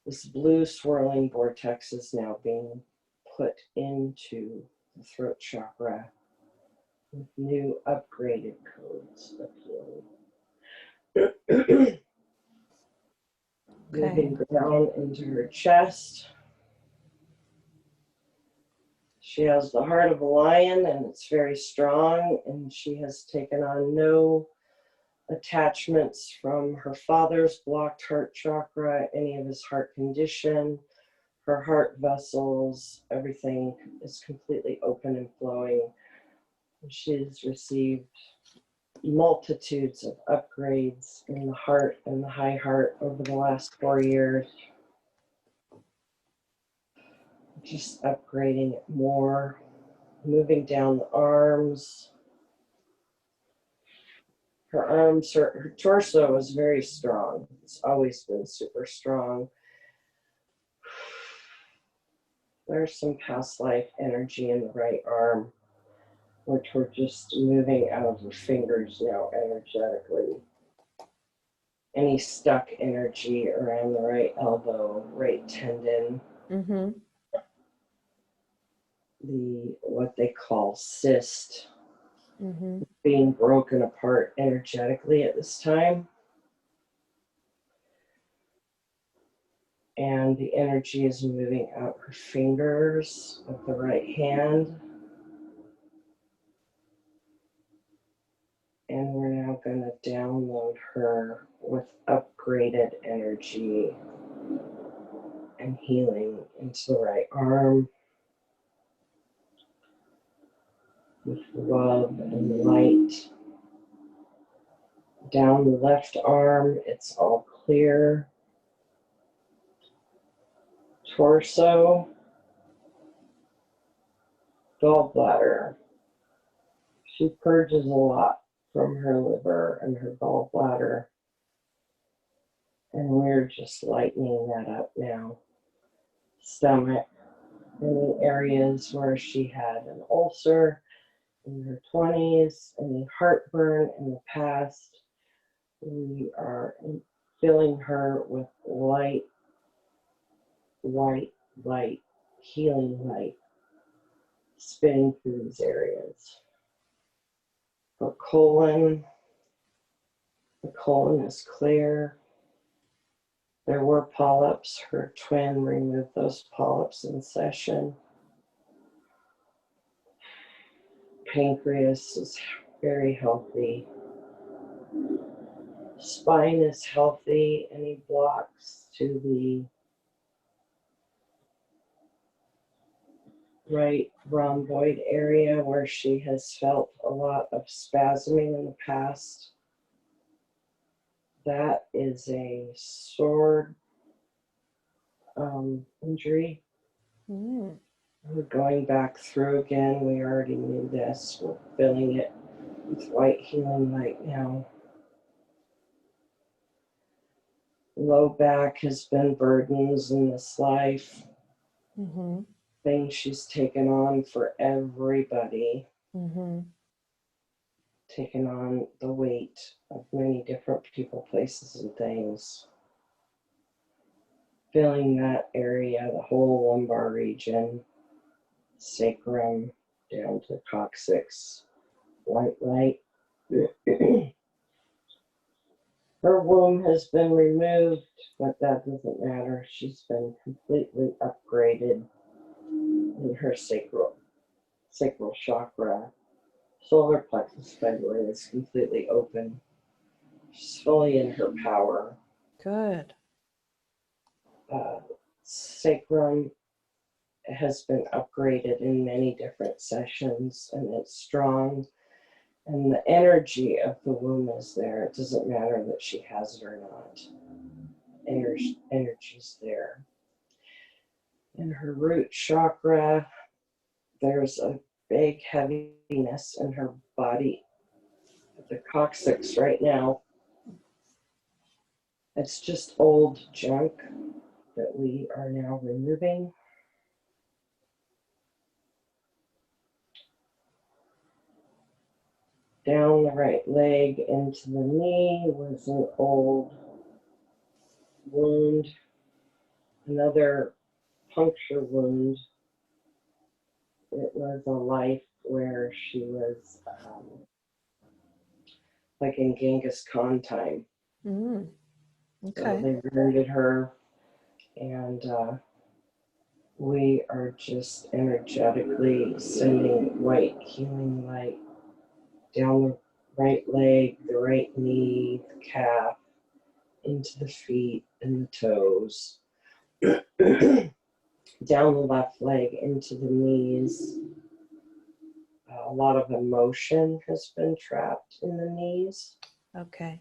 This blue swirling vortex is now being put into the throat chakra with new upgraded codes of healing. Okay. Moving down into her chest. She has the heart of a lion, and it's very strong, and she has taken on no attachments from her father's blocked heart chakra, any of his heart condition, her heart vessels, everything is completely open and flowing. She's received multitudes of upgrades in the heart and the high heart over the last 4 years. Just upgrading it more, moving down the arms, Her arms, her torso is very strong. It's always been super strong. There's some past life energy in the right arm, which we're just moving out of her fingers now energetically. Any stuck energy around the right elbow, right tendon, Mm-hmm. the what they call cyst, Mm-hmm. being broken apart energetically at this time. And the energy is moving out her fingers of the right hand. And we're now going to download her with upgraded energy and healing into the right arm with love and light. Down the left arm, it's all clear. Torso, gallbladder. She purges a lot from her liver and her gallbladder. And we're just lightening that up now. Stomach, any areas where she had an ulcer in her 20s, any heartburn in the past. We are filling her with light, white light, healing light, spinning through these areas. Her colon, the colon is clear. There were polyps. Her twin removed those polyps in session. Pancreas is very healthy. Spine is healthy. Any blocks to the right rhomboid area where she has felt a lot of spasming in the past. That is a sword injury. Mm. We're going back through again. We already knew this. We're filling it with white healing light now. Low back has been burdens in this life. Mm-hmm. Things she's taken on for everybody. Mm-hmm. Taken on the weight of many different people, places, and things. Filling that area, the whole lumbar region, sacrum, down to coccyx, white light. Her womb has been removed, but that doesn't matter. She's been completely upgraded in her sacral chakra. Solar plexus, by the way, is completely open. She's fully in her power. Good. Sacrum has been upgraded in many different sessions, and it's strong. And the energy of the womb is there. It doesn't matter that she has it or not. Energy's there. In her root chakra, there's a big heaviness in her body. The coccyx right now, it's just old junk that we are now removing. Down the right leg into the knee was an old wound, another puncture wound. It was a life where she was like in Genghis Khan time. Mm. So Okay. they wounded her, and we are just energetically sending white healing light down the right leg, the right knee, the calf, into the feet and the toes, down the left leg into the knees. A lot of emotion has been trapped in the knees, Okay.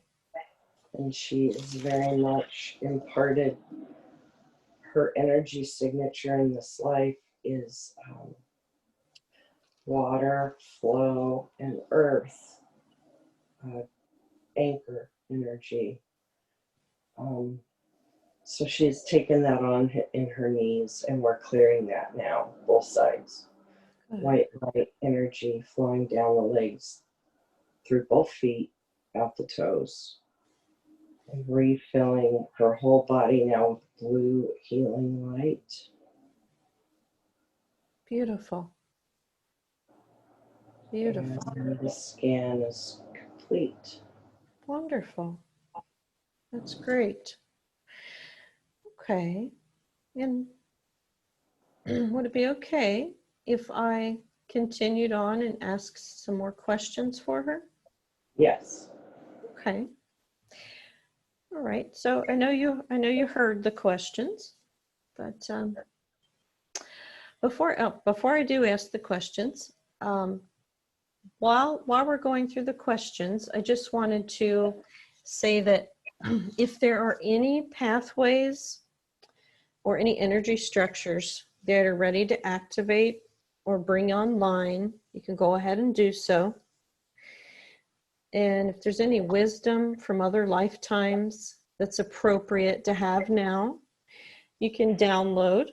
and she is very much imparted. Her energy signature in this life is water, flow, and earth. anchor energy. So she's taken that on in her knees, and we're clearing that now, both sides. Good. White light energy flowing down the legs, through both feet, out the toes, and refilling her whole body now with blue healing light. Beautiful. Beautiful. And the scan is complete. Wonderful. That's great. Okay. And would it be okay if I continued on and asked some more questions for her? Yes. Okay. All right. So I know you heard the questions, but before I do ask the questions, while we're going through the questions, I just wanted to say that if there are any pathways or any energy structures that are ready to activate or bring online, you can go ahead and do so. And if there's any wisdom from other lifetimes that's appropriate to have now, you can download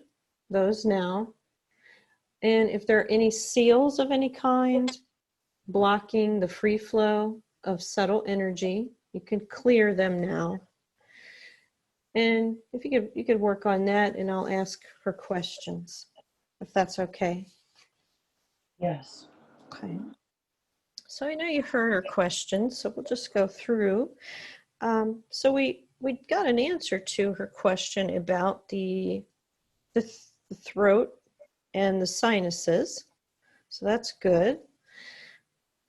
those now. And if there are any seals of any kind blocking the free flow of subtle energy, you can clear them now. And if you could work on that, and I'll ask her questions, if that's okay. Yes. Okay. So I know you heard her questions, so we'll just go through. So we got an answer to her question about the throat and the sinuses. So that's good.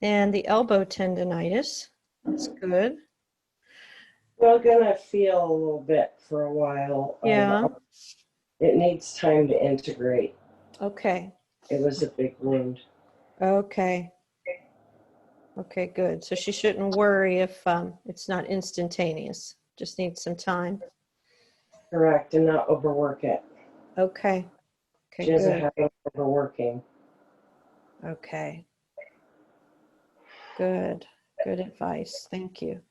And the elbow tendonitis, that's good. We're gonna feel a little bit for a while. Yeah. It needs time to integrate. Okay. It was a big wound. Okay. Okay, good. So she shouldn't worry if it's not instantaneous. Just needs some time. Correct, and not overwork it. Okay. Okay, She doesn't good. have any overworking. Okay. Good. Good advice. Thank you.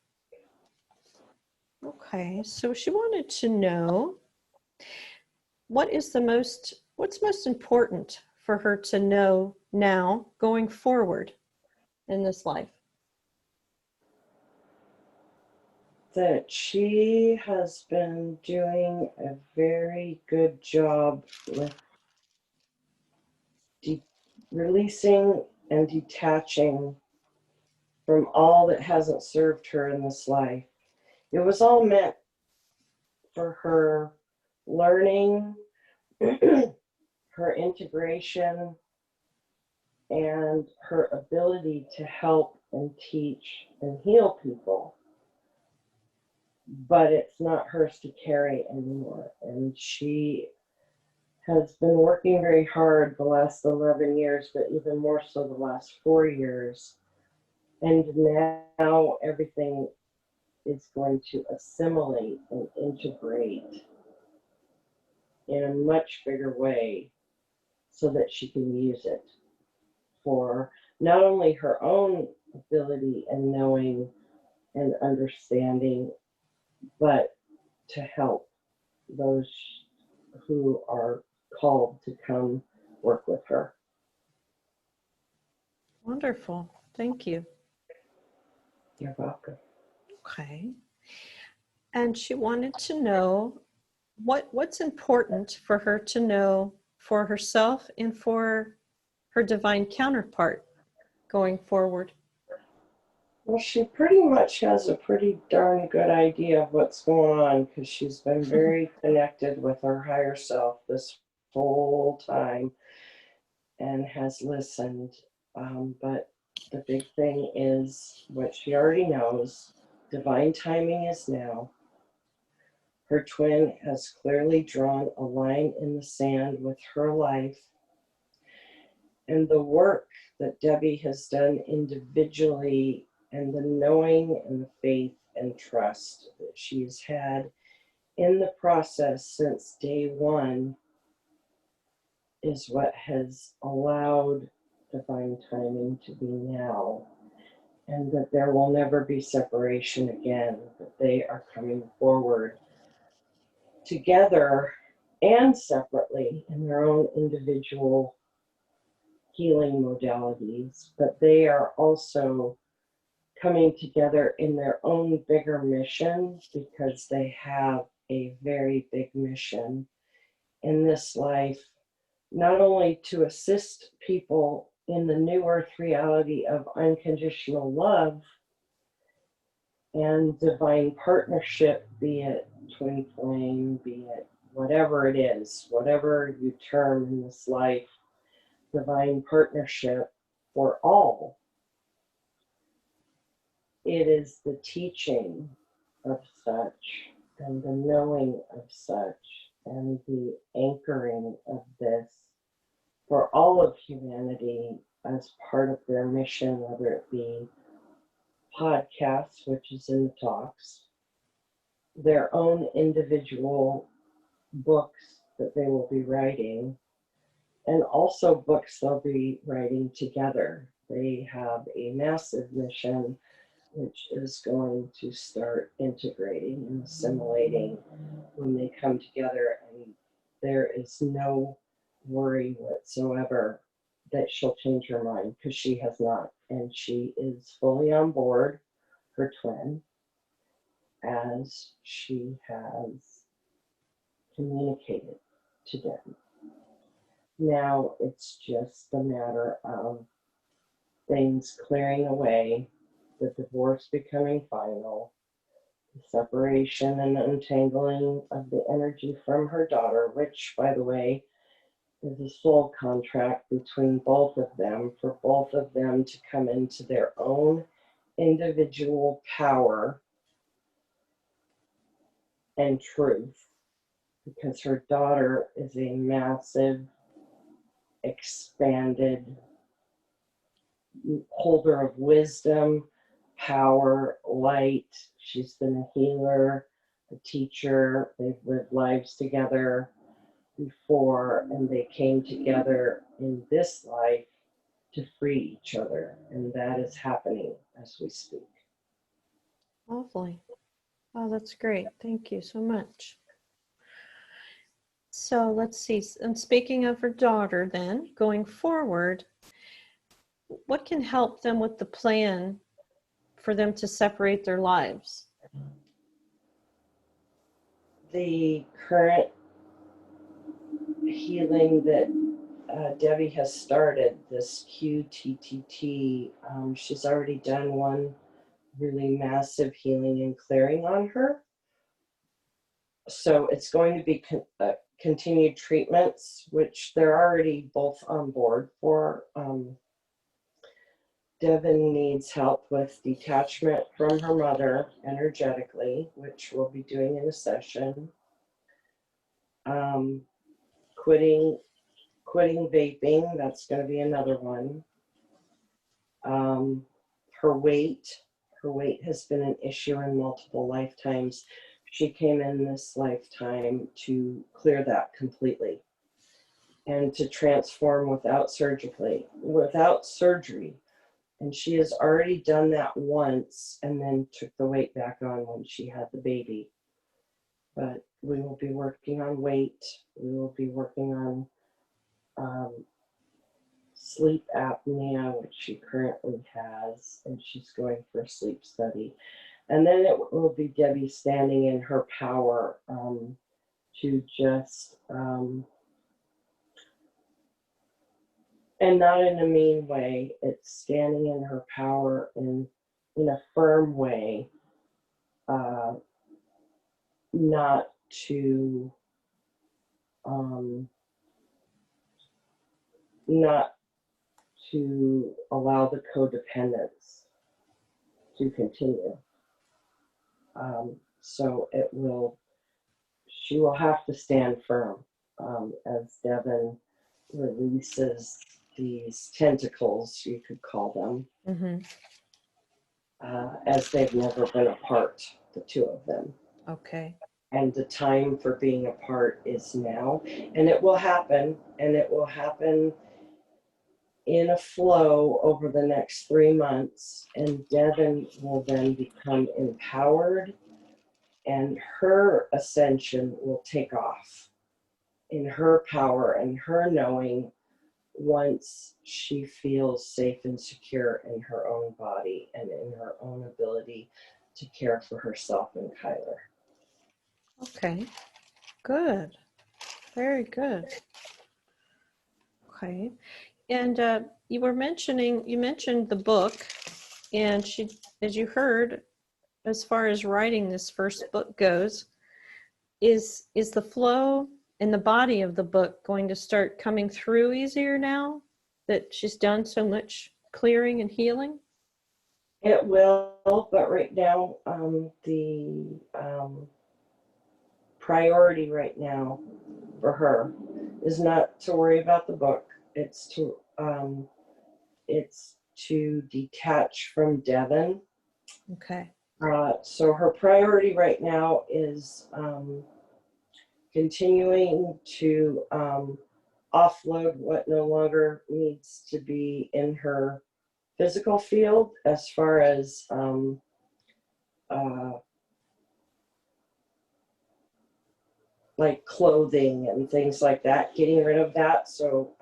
Okay, so she wanted to know what's most important for her to know now going forward in this life? That she has been doing a very good job with releasing and detaching from all that hasn't served her in this life. It was all meant for her learning, her integration, and her ability to help and teach and heal people. But it's not hers to carry anymore. And she has been working very hard the last 11 years, but even more so the last 4 years. And now everything is going to assimilate and integrate in a much bigger way so that she can use it for not only her own ability and knowing and understanding, but to help those who are called to come work with her. Wonderful. Thank you. You're welcome. Okay. And she wanted to know what's important for her to know for herself and for her divine counterpart going forward. Well, she pretty much has a pretty darn good idea of what's going on because she's been very connected with her higher self this whole time and has listened. But the big thing is what she already knows. Divine timing is now. Her twin has clearly drawn a line in the sand with her life. And the work that Debbie has done individually and the knowing and the faith and trust that she's had in the process since day one is what has allowed divine timing to be now. and that there will never be separation again, that they are coming forward together and separately in their own individual healing modalities, but they are also coming together in their own bigger mission because they have a very big mission in this life, not only to assist people in the new earth reality of unconditional love and divine partnership, be it twin flame, be it whatever it is, whatever you term in this life, divine partnership for all. It is the teaching of such and the knowing of such and the anchoring of this for all of humanity as part of their mission, whether it be podcasts, which is in the talks, their own individual books that they will be writing, and also books they'll be writing together. They have a massive mission which is going to start integrating and assimilating when they come together, and there is no worry whatsoever that she'll change her mind, because she has not, and she is fully on board her twin, as she has communicated to them. Now it's just a matter of things clearing away, the divorce becoming final, the separation and untangling of the energy from her daughter, which, by the way, is a soul contract between both of them, for both of them to come into their own individual power and truth, because her daughter is a massive, expanded holder of wisdom, power, light. She's been a healer, a teacher. They've lived lives together before, and they came together in this life to free each other, and that is happening as we speak. Lovely. Oh, that's great. Thank you so much. So let's see. And speaking of her daughter, then, going forward, what can help them with the plan for them to separate their lives? The current healing that Debbie has started, this QHHT, she's already done one really massive healing and clearing on her. So it's going to be continued treatments, which they're already both on board for. Devin needs help with detachment from her mother energetically, which we'll be doing in a session. Quitting vaping, that's going to be another one. Her weight has been an issue in multiple lifetimes. She came in this lifetime to clear that completely and to transform without surgery. And she has already done that once and then took the weight back on when she had the baby. But we will be working on weight. We will be working on sleep apnea, which she currently has, and she's going for a sleep study. And then it will be Debbie standing in her power to just, and not in a mean way, it's standing in her power in a firm way, not to allow the codependence to continue. So she will have to stand firm as Devin releases these tentacles, you could call them, as they've never been apart, the two of them. Okay. And the time for being apart is now, and it will happen, in a flow over the next 3 months, and Devin will then become empowered, and her ascension will take off in her power and her knowing once she feels safe and secure in her own body and in her own ability to care for herself and Kyler. Okay, good. Very good. Okay. And you mentioned the book, and she, as you heard, as far as writing this first book goes, is the flow and the body of the book going to start coming through easier now that she's done so much clearing and healing? It will, but right now, the priority right now for her is not to worry about the book. It's to detach from Devin. Okay. So her priority right now is continuing to offload what no longer needs to be in her physical field, as far as like clothing and things like that, getting rid of that. So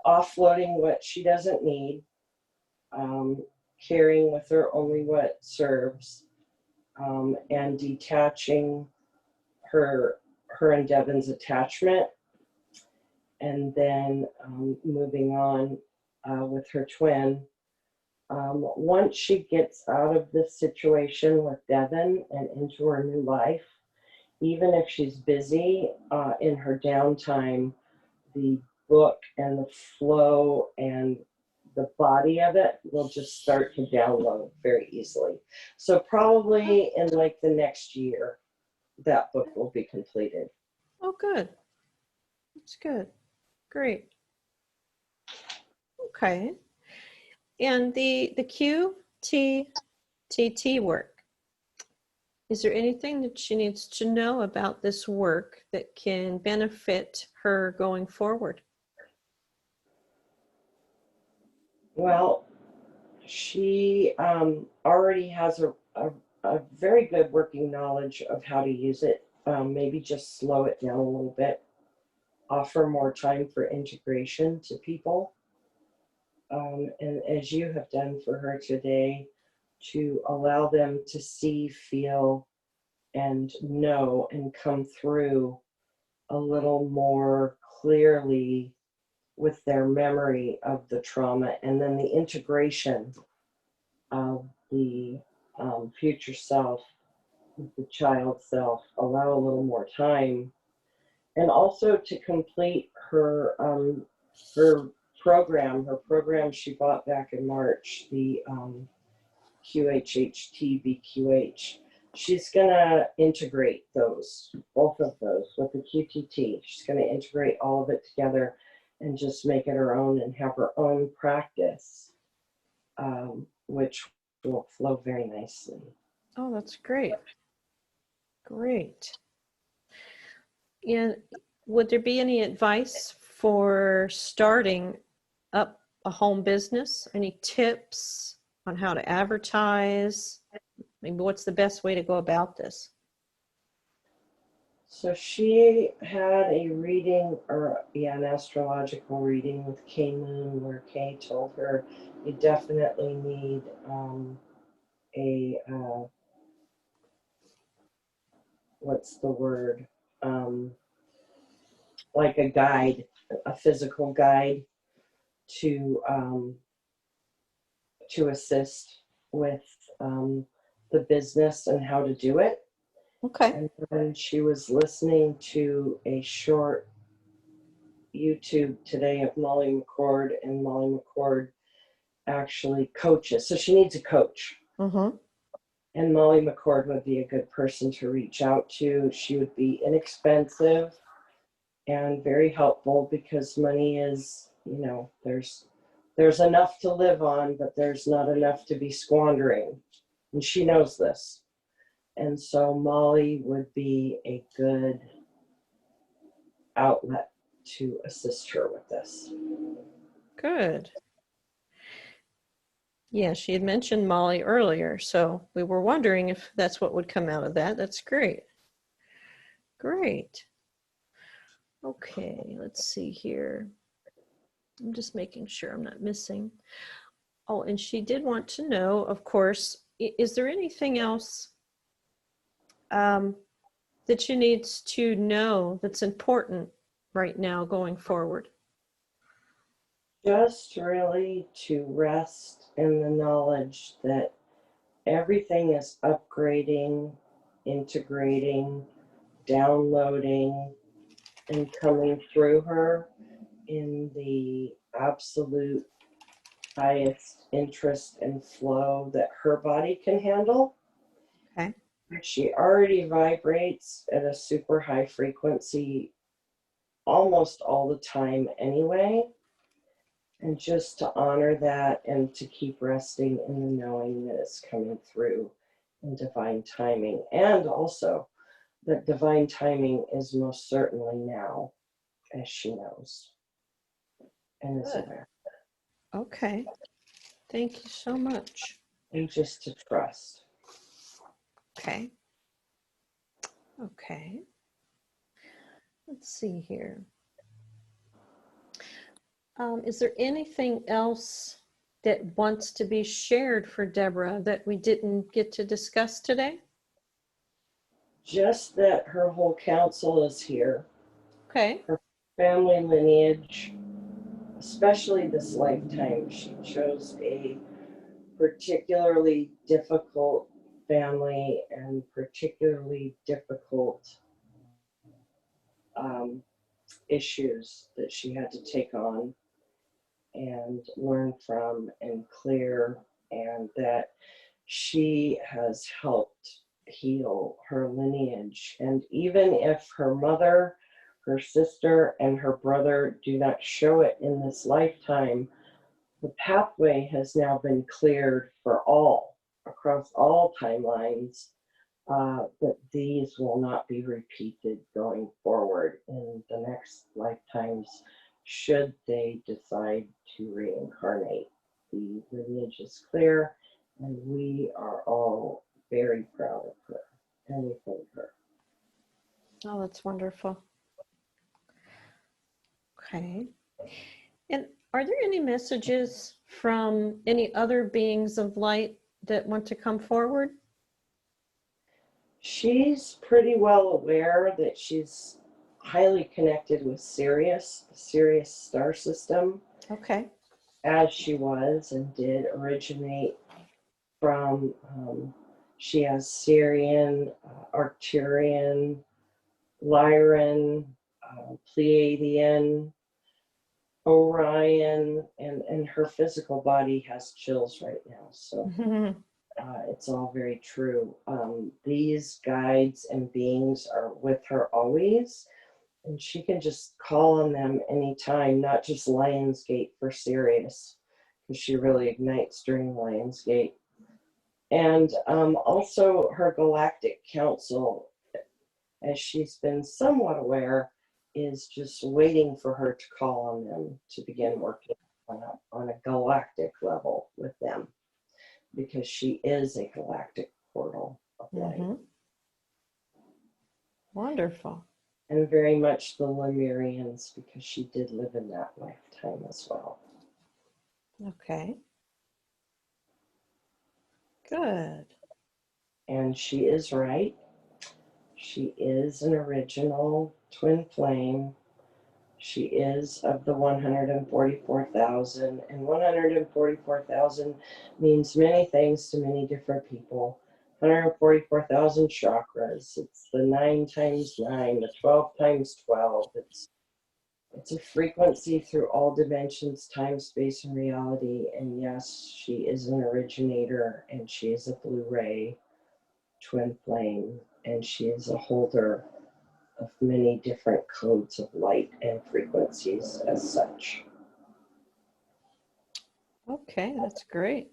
offloading what she doesn't need, carrying with her only what serves, and detaching her and Devin's attachment, and then moving on with her twin. Once she gets out of this situation with Devin and into her new life, even if she's busy in her downtime, the book and the flow and the body of it will just start to download very easily. So probably in like the next year, that book will be completed. Oh, good. That's good. Great. Okay. And the QTTT work, is there anything that she needs to know about this work that can benefit her going forward? Well, she already has a very good working knowledge of how to use it. Maybe just slow it down a little bit, offer more time for integration to people. And as you have done for her today, to allow them to see, feel, and know and come through a little more clearly with their memory of the trauma, and then the integration of the future self with the child self, allow a little more time, and also to complete her program she bought back in March, the QHHT BQH. She's gonna integrate both of those with the QTT. She's gonna integrate all of it together and just make it her own and have her own practice, which will flow very nicely. Oh, that's great. Great. And would there be any advice for starting up a home business? Any tips on how to advertise? Maybe what's the best way to go about this? So she had a reading, an astrological reading with K Moon, where Kay told her you definitely need a what's the word? Like a guide, a physical guide to assist with the business and how to do it. Okay. And then she was listening to a short YouTube today of Molly McCord, and Molly McCord actually coaches. So she needs a coach. Mm-hmm. And Molly McCord would be a good person to reach out to. She would be inexpensive and very helpful, because money is, there's enough to live on, but there's not enough to be squandering. And she knows this. And so Molly would be a good outlet to assist her with this. Good. Yeah, she had mentioned Molly earlier, so we were wondering if that's what would come out of that. That's great. Great. Okay, let's see here. I'm just making sure I'm not missing. Oh, and she did want to know, of course, is there anything else that she needs to know that's important right now going forward? Just really to rest in the knowledge that everything is upgrading, integrating, downloading, and coming through her in the absolute highest interest and flow that her body can handle. Okay. She already vibrates at a super high frequency almost all the time anyway. And just to honor that and to keep resting in the knowing that it's coming through in divine timing. And also that divine timing is most certainly now, as she knows and is aware. Okay. Thank you so much. And just to trust. Okay. Okay. Let's see here. Is there anything else that wants to be shared for Deborah that we didn't get to discuss today? Just that her whole counsel is here. Okay. Her family lineage, especially this lifetime, she chose a particularly difficult family and particularly difficult issues that she had to take on and learn from and clear, and that she has helped heal her lineage. And even if her mother, her sister, and her brother do not show it in this lifetime, the pathway has now been cleared for all, across all timelines, but these will not be repeated going forward in the next lifetimes should they decide to reincarnate. The lineage is clear, and we are all very proud of her, and we thank her. Oh, that's wonderful. Okay. And are there any messages from any other beings of light that want to come forward? She's pretty well aware that she's highly connected with Sirius, the Sirius star system, Okay. as she was and did originate from. She has Sirian, Arcturian, Lyran, Pleiadian, Orion, and her physical body has chills right now. So it's all very true. These guides and beings are with her always, and she can just call on them anytime, not just Lionsgate for Sirius, because she really ignites during Lionsgate. And also her Galactic Council, as she's been somewhat aware, is just waiting for her to call on them to begin working on a galactic level with them, because she is a galactic portal of light. Wonderful. And very much the Lemurians, because she did live in that lifetime as well. Okay. Good. And she is right. She is an original twin flame. She is of the 144,000, and 144,000 means many things to many different people. 144,000 chakras. It's the 9 times 9, the 12 times 12. It's a frequency through all dimensions, time, space, and reality. And yes, she is an originator, and she is a blue ray twin flame, and she is a holder of many different codes of light and frequencies as such. Okay, that's great.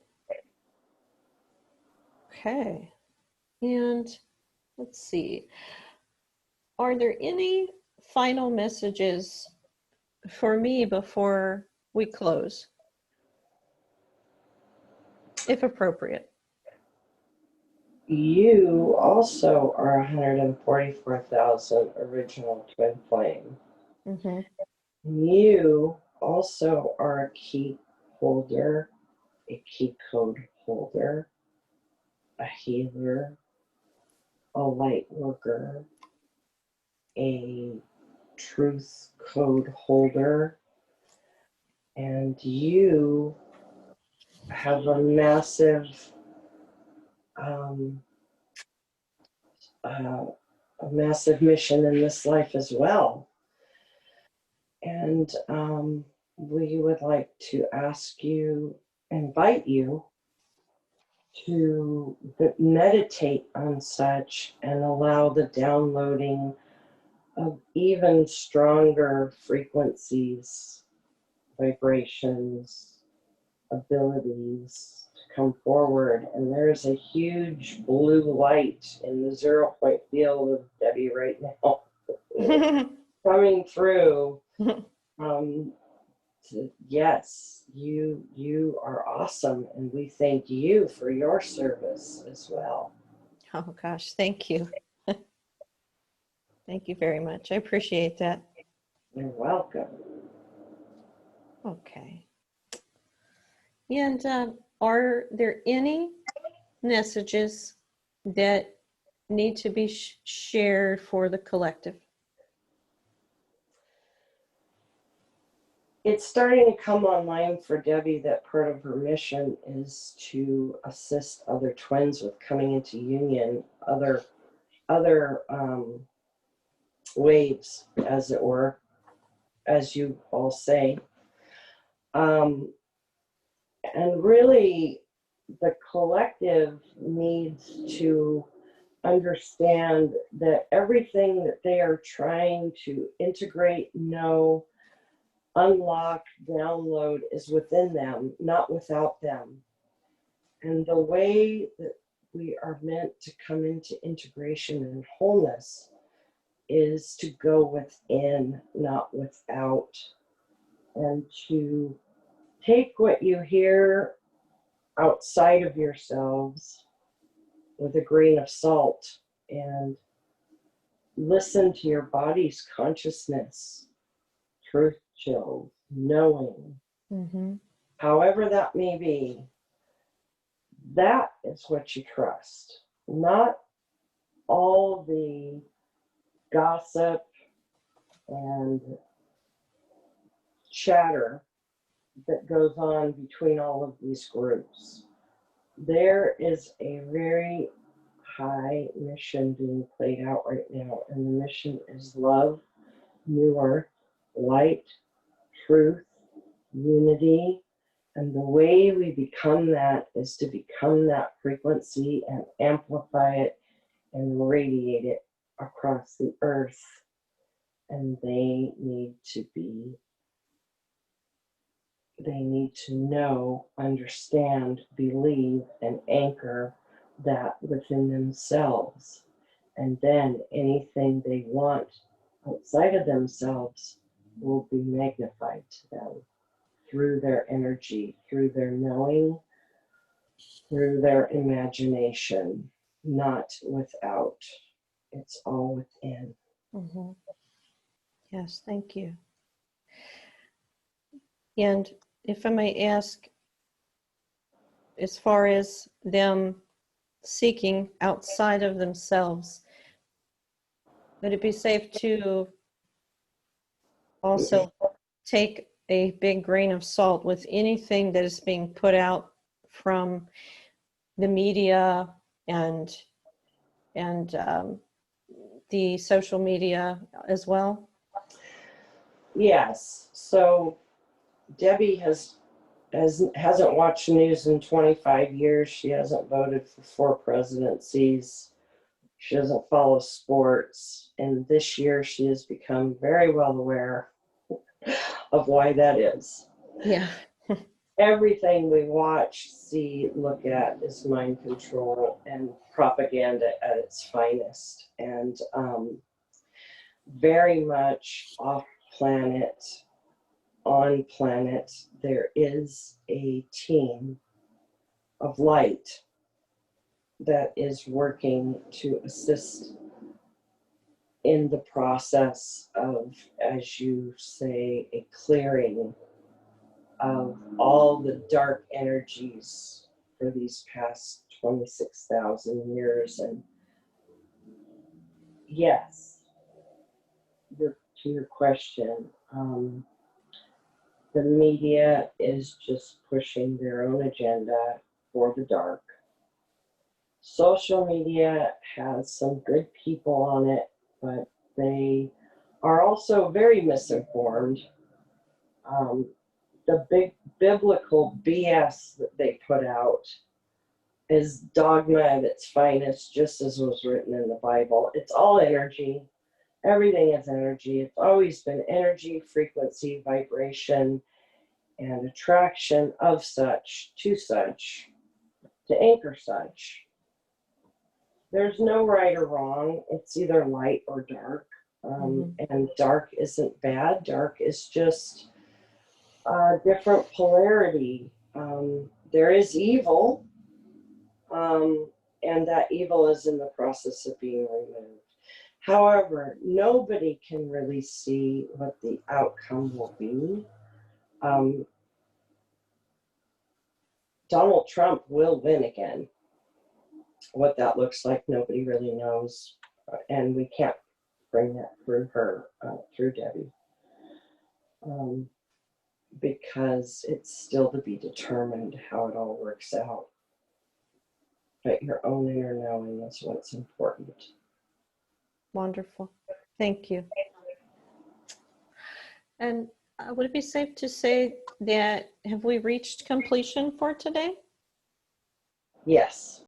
Okay. And let's see. Are there any final messages for me before we close, if appropriate. You also are 144,000 original twin flame. Mm-hmm. You also are a key holder, a key code holder, a healer, a light worker, a truth code holder, and you have a massive um, uh, a massive mission in this life as well. And we would like to invite you to meditate on such and allow the downloading of even stronger frequencies, vibrations, abilities to come forward. And there's a huge blue light in the 0 point field of Debbie right now coming through. Yes, you are awesome, and we thank you for your service as well. Oh gosh, thank you. Thank you very much. I appreciate that. You're welcome. Okay. And are there any messages that need to be shared for the collective? It's starting to come online for Debbie that part of her mission is to assist other twins with coming into union, other waves, as it were, as you all say. And really, the collective needs to understand that everything that they are trying to integrate, know, unlock, download is within them, not without them. And the way that we are meant to come into integration and wholeness is to go within, not without, and to take what you hear outside of yourselves with a grain of salt and listen to your body's consciousness, truth chills, knowing, however that may be. That is what you trust, not all the gossip and chatter that goes on between all of these groups. There is a very high mission being played out right now, and the mission is love, new earth, light, truth, unity. And the way we become that is to become that frequency and amplify it and radiate it across the earth. And they need to know, understand, believe, and anchor that within themselves. And then anything they want outside of themselves will be magnified to them through their energy, through their knowing, through their imagination, not without. It's all within. Yes, thank you. And if I may ask, as far as them seeking outside of themselves, would it be safe to also take a big grain of salt with anything that is being put out from the media and the social media as well? Yes. So Debbie hasn't watched news in 25 years. She hasn't voted for 4 presidencies. She doesn't follow sports. And this year she has become very well aware of why that is. Yeah. Everything we watch, see, look at is mind control and propaganda at its finest. And very much off planet on planet, there is a team of light that is working to assist in the process of, as you say, a clearing of all the dark energies for these past 26,000 years. And yes, to your question, the media is just pushing their own agenda for the dark. Social media has some good people on it, but they are also very misinformed. The big biblical BS that they put out is dogma at its finest, just as was written in the Bible. It's all energy. Everything is energy. It's always been energy, frequency, vibration, and attraction of such to anchor such. There's no right or wrong. It's either light or dark. And dark isn't bad. Dark is just a different polarity. There is evil, and that evil is in the process of being removed. However, nobody can really see what the outcome will be. Donald Trump will win again. What that looks like, nobody really knows. And we can't bring that through her, through Debbie. Because it's still to be determined how it all works out. But your own inner knowing is what's important. Wonderful. Thank you. And would it be safe to say that have we reached completion for today? Yes.